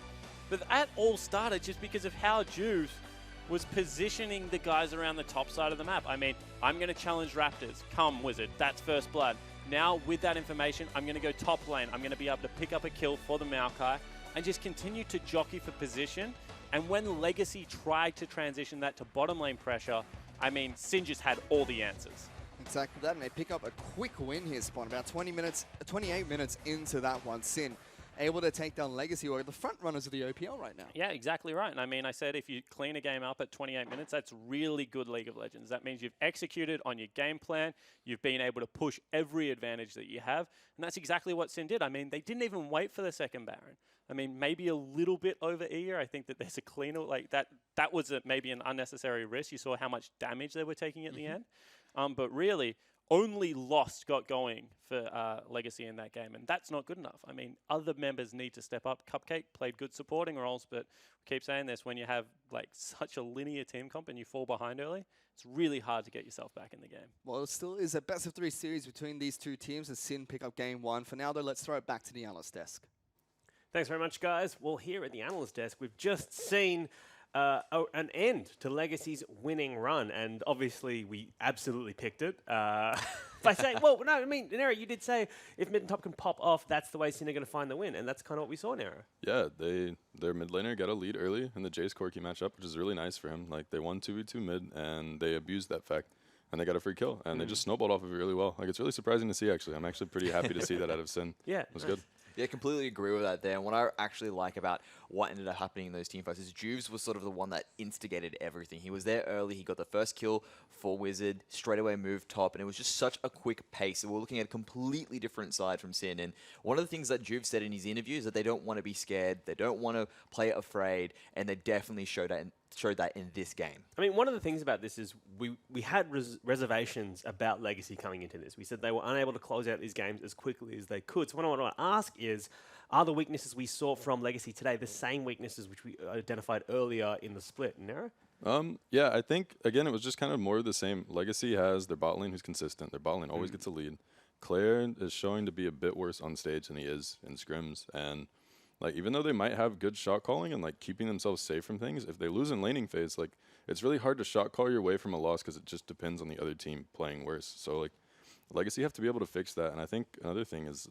But that all started just because of how Juves was positioning the guys around the top side of the map. I mean, I'm going to challenge Raptors. Come, Wizard. That's first blood. Now, with that information, I'm going to go top lane. I'm going to be able to pick up a kill for the Maokai and just continue to jockey for position. And when Legacy tried to transition that to bottom lane pressure, I mean, Sin just had all the answers. Exactly that, and they pick up a quick win here, Spawn. About 28 minutes into that one, Sin able to take down Legacy, or the front runners of the OPL right now. Yeah, exactly right. And I mean, I said if you clean a game up at 28 minutes, that's really good League of Legends. That means you've executed on your game plan. You've been able to push every advantage that you have. And that's exactly what Sin did. I mean, they didn't even wait for the second Baron. I mean, maybe a little bit over eager. I think that there's a cleaner, like that was maybe an unnecessary risk. You saw how much damage they were taking at the end. But really, only Lost got going for Legacy in that game, and that's not good enough. I mean, other members need to step up. Cupcake played good supporting roles, but we keep saying this, when you have like such a linear team comp and you fall behind early, it's really hard to get yourself back in the game. Well, it still is a best-of-3 series between these two teams as Sin pick up game 1. For now, though, let's throw it back to the analyst desk. Thanks very much, guys. Well, here at the analyst desk, we've just seen an end to Legacy's winning run, and obviously we absolutely picked it by saying, well, no, I mean, Nero, you did say if mid and top can pop off, that's the way Sin are going to find the win, and that's kind of what we saw, Nero. Yeah, their mid laner got a lead early in the Jace Corki matchup, which is really nice for him. Like, they won 2v2 mid, and they abused that fact, and they got a free kill, and they just snowballed off of it really well. Like, it's really surprising to see, actually. I'm actually pretty happy to see that out of Sin. Yeah. It was good. Yeah, completely agree with that there. And what I actually like about what ended up happening in those team fights is Juves was sort of the one that instigated everything. He was there early. He got the first kill for Wizard, straight away moved top, and it was just such a quick pace. So we're looking at a completely different side from Sin. And one of the things that Juve said in his interview is that they don't want to be scared, they don't want to play afraid, and they definitely showed that in this game. I mean, one of the things about this is we had reservations about Legacy coming into this. We said they were unable to close out these games as quickly as they could. So what I want to ask is, are the weaknesses we saw from Legacy today the same weaknesses which we identified earlier in the split? Nero? Yeah, I think, again, it was just kind of more of the same. Legacy has their bot lane who's consistent. Their bot lane always gets a lead. Claire is showing to be a bit worse on stage than he is in scrims. And like, even though they might have good shot calling and like keeping themselves safe from things, if they lose in laning phase, like, it's really hard to shot call your way from a loss because it just depends on the other team playing worse. So like, Legacy have to be able to fix that. And I think another thing is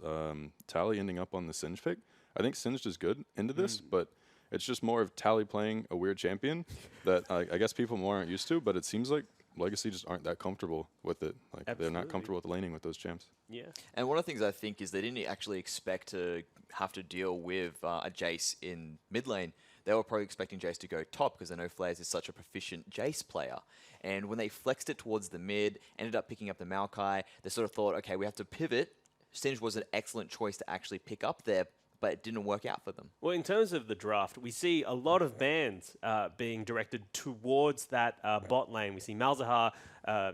Tally ending up on the Singe pick. I think Singed is good into this, but it's just more of Tally playing a weird champion that I guess people more aren't used to, but it seems like Legacy just aren't that comfortable with it. Like, they're not comfortable with laning with those champs. Yeah. And one of the things I think is they didn't actually expect to have to deal with a Jace in mid lane. They were probably expecting Jace to go top because they know Flares is such a proficient Jace player. And when they flexed it towards the mid, ended up picking up the Maokai, they sort of thought, okay, we have to pivot. Singe was an excellent choice to actually pick up there, but it didn't work out for them. Well, in terms of the draft, we see a lot of bans being directed towards that bot lane. We see Malzahar,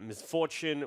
Misfortune,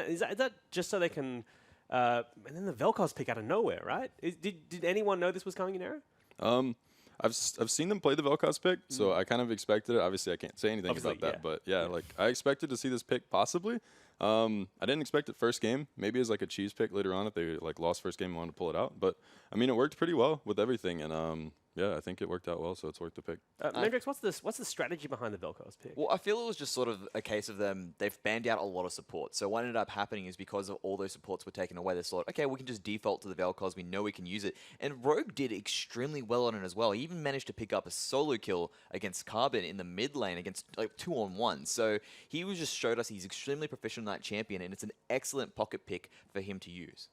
is that just so they can... and then the Vel'Koz pick out of nowhere, right? Did anyone know this was coming in Arrow? I've seen them play the Vel'Koz pick, so I kind of expected it. Obviously, I can't say anything about that, but yeah, like, I expected to see this pick possibly. I didn't expect it first game, maybe as like a cheese pick later on if they like lost first game and wanted to pull it out. But I mean, it worked pretty well with everything, and yeah, I think it worked out well, so it's worth the pick. Mendrix, what's the strategy behind the Vel'Koz pick? Well, I feel it was just sort of a case of they've banned out a lot of support. So what ended up happening is because of all those supports were taken away, they thought, okay, we can just default to the Vel'Koz, we know we can use it. And Rogue did extremely well on it as well. He even managed to pick up a solo kill against Carbon in the mid lane against like 2-on-1. So he was just showed us he's extremely proficient on that champion, and it's an excellent pocket pick for him to use.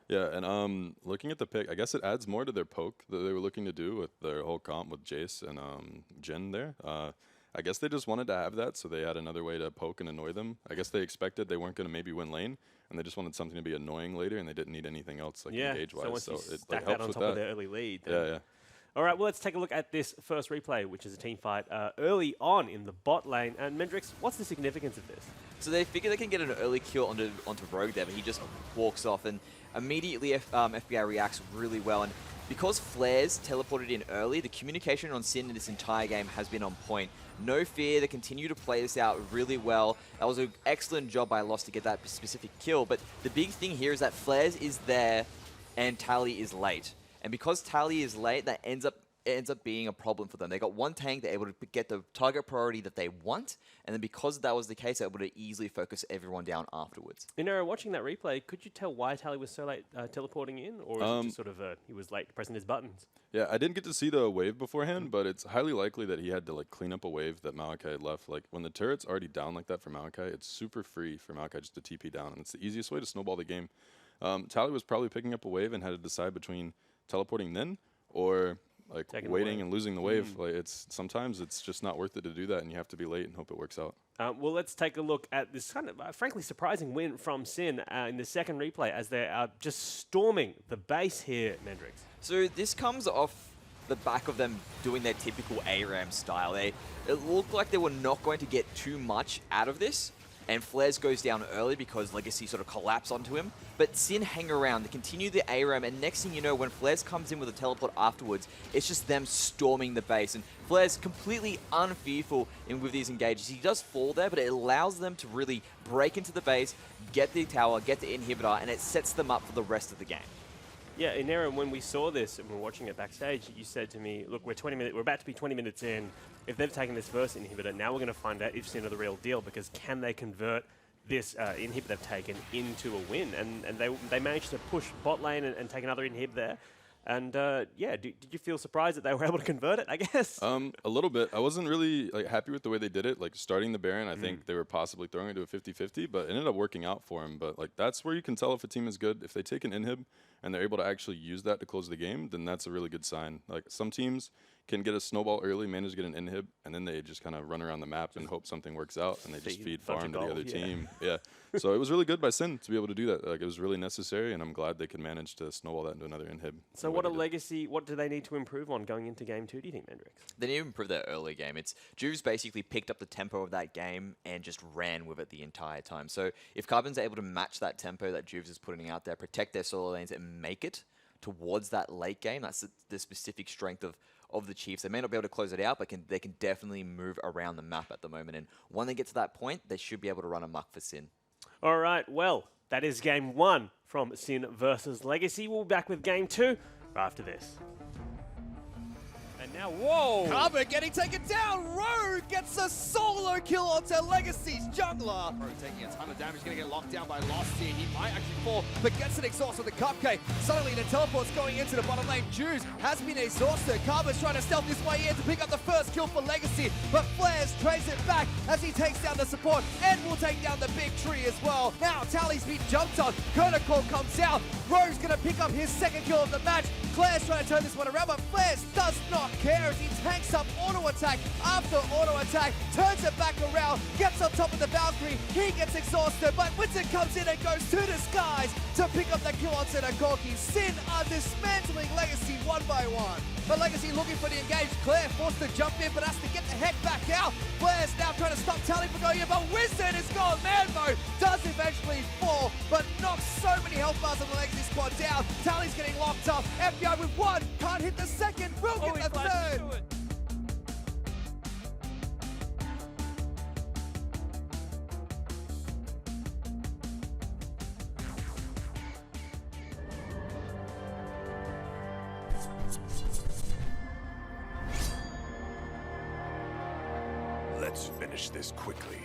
Yeah, and looking at the pick, I guess it adds more to their poke that they were looking to do with their whole comp with Jace and Jhin there. I guess they just wanted to have that, so they had another way to poke and annoy them. I guess they expected they weren't going to maybe win lane, and they just wanted something to be annoying later, and they didn't need anything else like engage-wise. So once you it stack like, that helps on with top that. of their early lead. Yeah. All right, well, let's take a look at this first replay, which is a team fight early on in the bot lane. And Mendrix, what's the significance of this? So they figure they can get an early kill onto Rogue there, but he just walks off, and immediately FBI reacts really well. And because Flares teleported in early, the communication on Sin in this entire game has been on point. No fear, they continue to play this out really well. That was an excellent job by Lost to get that specific kill, but the big thing here is that Flares is there and Tally is late. And because Tally is late, that ends up being a problem for them. They got one tank, they're able to get the target priority that they want, and then because that was the case, they're able to easily focus everyone down afterwards. Inera, watching that replay, could you tell why Tally was so late teleporting in, or is it just sort of he was late pressing his buttons? Yeah, I didn't get to see the wave beforehand, but it's highly likely that he had to like clean up a wave that Maokai had left. Like, when the turret's already down like that for Maokai, it's super free for Maokai just to TP down, and it's the easiest way to snowball the game. Tally was probably picking up a wave and had to decide between teleporting then or like waiting and losing the wave. Like, sometimes it's just not worth it to do that, and you have to be late and hope it works out. Well, let's take a look at this kind of frankly surprising win from Sin in the second replay as they are just storming the base here, Mendrix. So this comes off the back of them doing their typical ARAM style. It looked like they were not going to get too much out of this, and Flares goes down early because Legacy sort of collapse onto him. But Sin hang around, they continue the ARAM, and next thing you know, when Flares comes in with a teleport afterwards, it's just them storming the base. And Flares completely unfearful with these engages. He does fall there, but it allows them to really break into the base, get the tower, get the inhibitor, and it sets them up for the rest of the game. Yeah, Inera, when we saw this and we were watching it backstage, you said to me, look, we're about to be 20 minutes in. If they've taken this first inhibitor, now we're going to find out if Sin are the real deal, because can they convert this inhib they've taken into a win? And they managed to push bot lane and take another inhib there. And yeah, did you feel surprised that they were able to convert it, I guess? A little bit. I wasn't really happy with the way they did it. Like, starting the Baron, I think they were possibly throwing it to a 50-50, but it ended up working out for him. But like, that's where you can tell if a team is good. If they take an inhib and they're able to actually use that to close the game, then that's a really good sign. Like, some teams can get a snowball early, manage to get an inhib, and then they just kind of run around the map and hope something works out, and they just feed bunch of farm to the gold, other yeah. team. Yeah. So it was really good by Sin to be able to do that. Like, it was really necessary, and I'm glad they could manage to snowball that into another inhib. So what what do they need to improve on going into game 2, do you think, Mendrix? They need to improve their early game. It's Juves basically picked up the tempo of that game and just ran with it the entire time. So if Carbon's able to match that tempo that Juves is putting out there, protect their solo lanes and make it towards that late game, that's the specific strength of the Chiefs. They may not be able to close it out, but they can definitely move around the map at the moment. And when they get to that point, they should be able to run amok for Sin. All right, well, that is game 1 from Sin versus Legacy. We'll be back with game 2 after this. And now, whoa! Carbon getting taken down. Rogue gets a solo kill onto Legacy's jungler. Rogue taking a ton of damage, going to get locked down by Lost here. He might actually fall, but gets an exhaust with the cupcake. Suddenly the teleport's going into the bottom lane. Juves has been exhausted. Carbon's trying to stealth his way in to pick up the first kill for Legacy, but Flares traces it back as he takes down the support and will take down the big tree as well. Now Tally's been jumped on. Call comes out. Rogue's going to pick up his second kill of the match. Flares trying to turn this one around, but Flares does not care as he tanks up auto attack after auto attack, turns it back around, gets on top of the Valkyrie, he gets exhausted, but Winston comes in and goes to the skies to pick up the kill onto the Corki. Sin are dismantling Legacy one by one. But Legacy looking for the engage. Claire forced to jump in, but has to get the heck back out. Flare's now trying to stop Tally from going in, but Winston is gone man mode, does eventually fall, but knocks so many health bars on the Legacy squad down. Tally's getting locked up. FBI with one, can't hit the second, will get the third. Let's finish this quickly.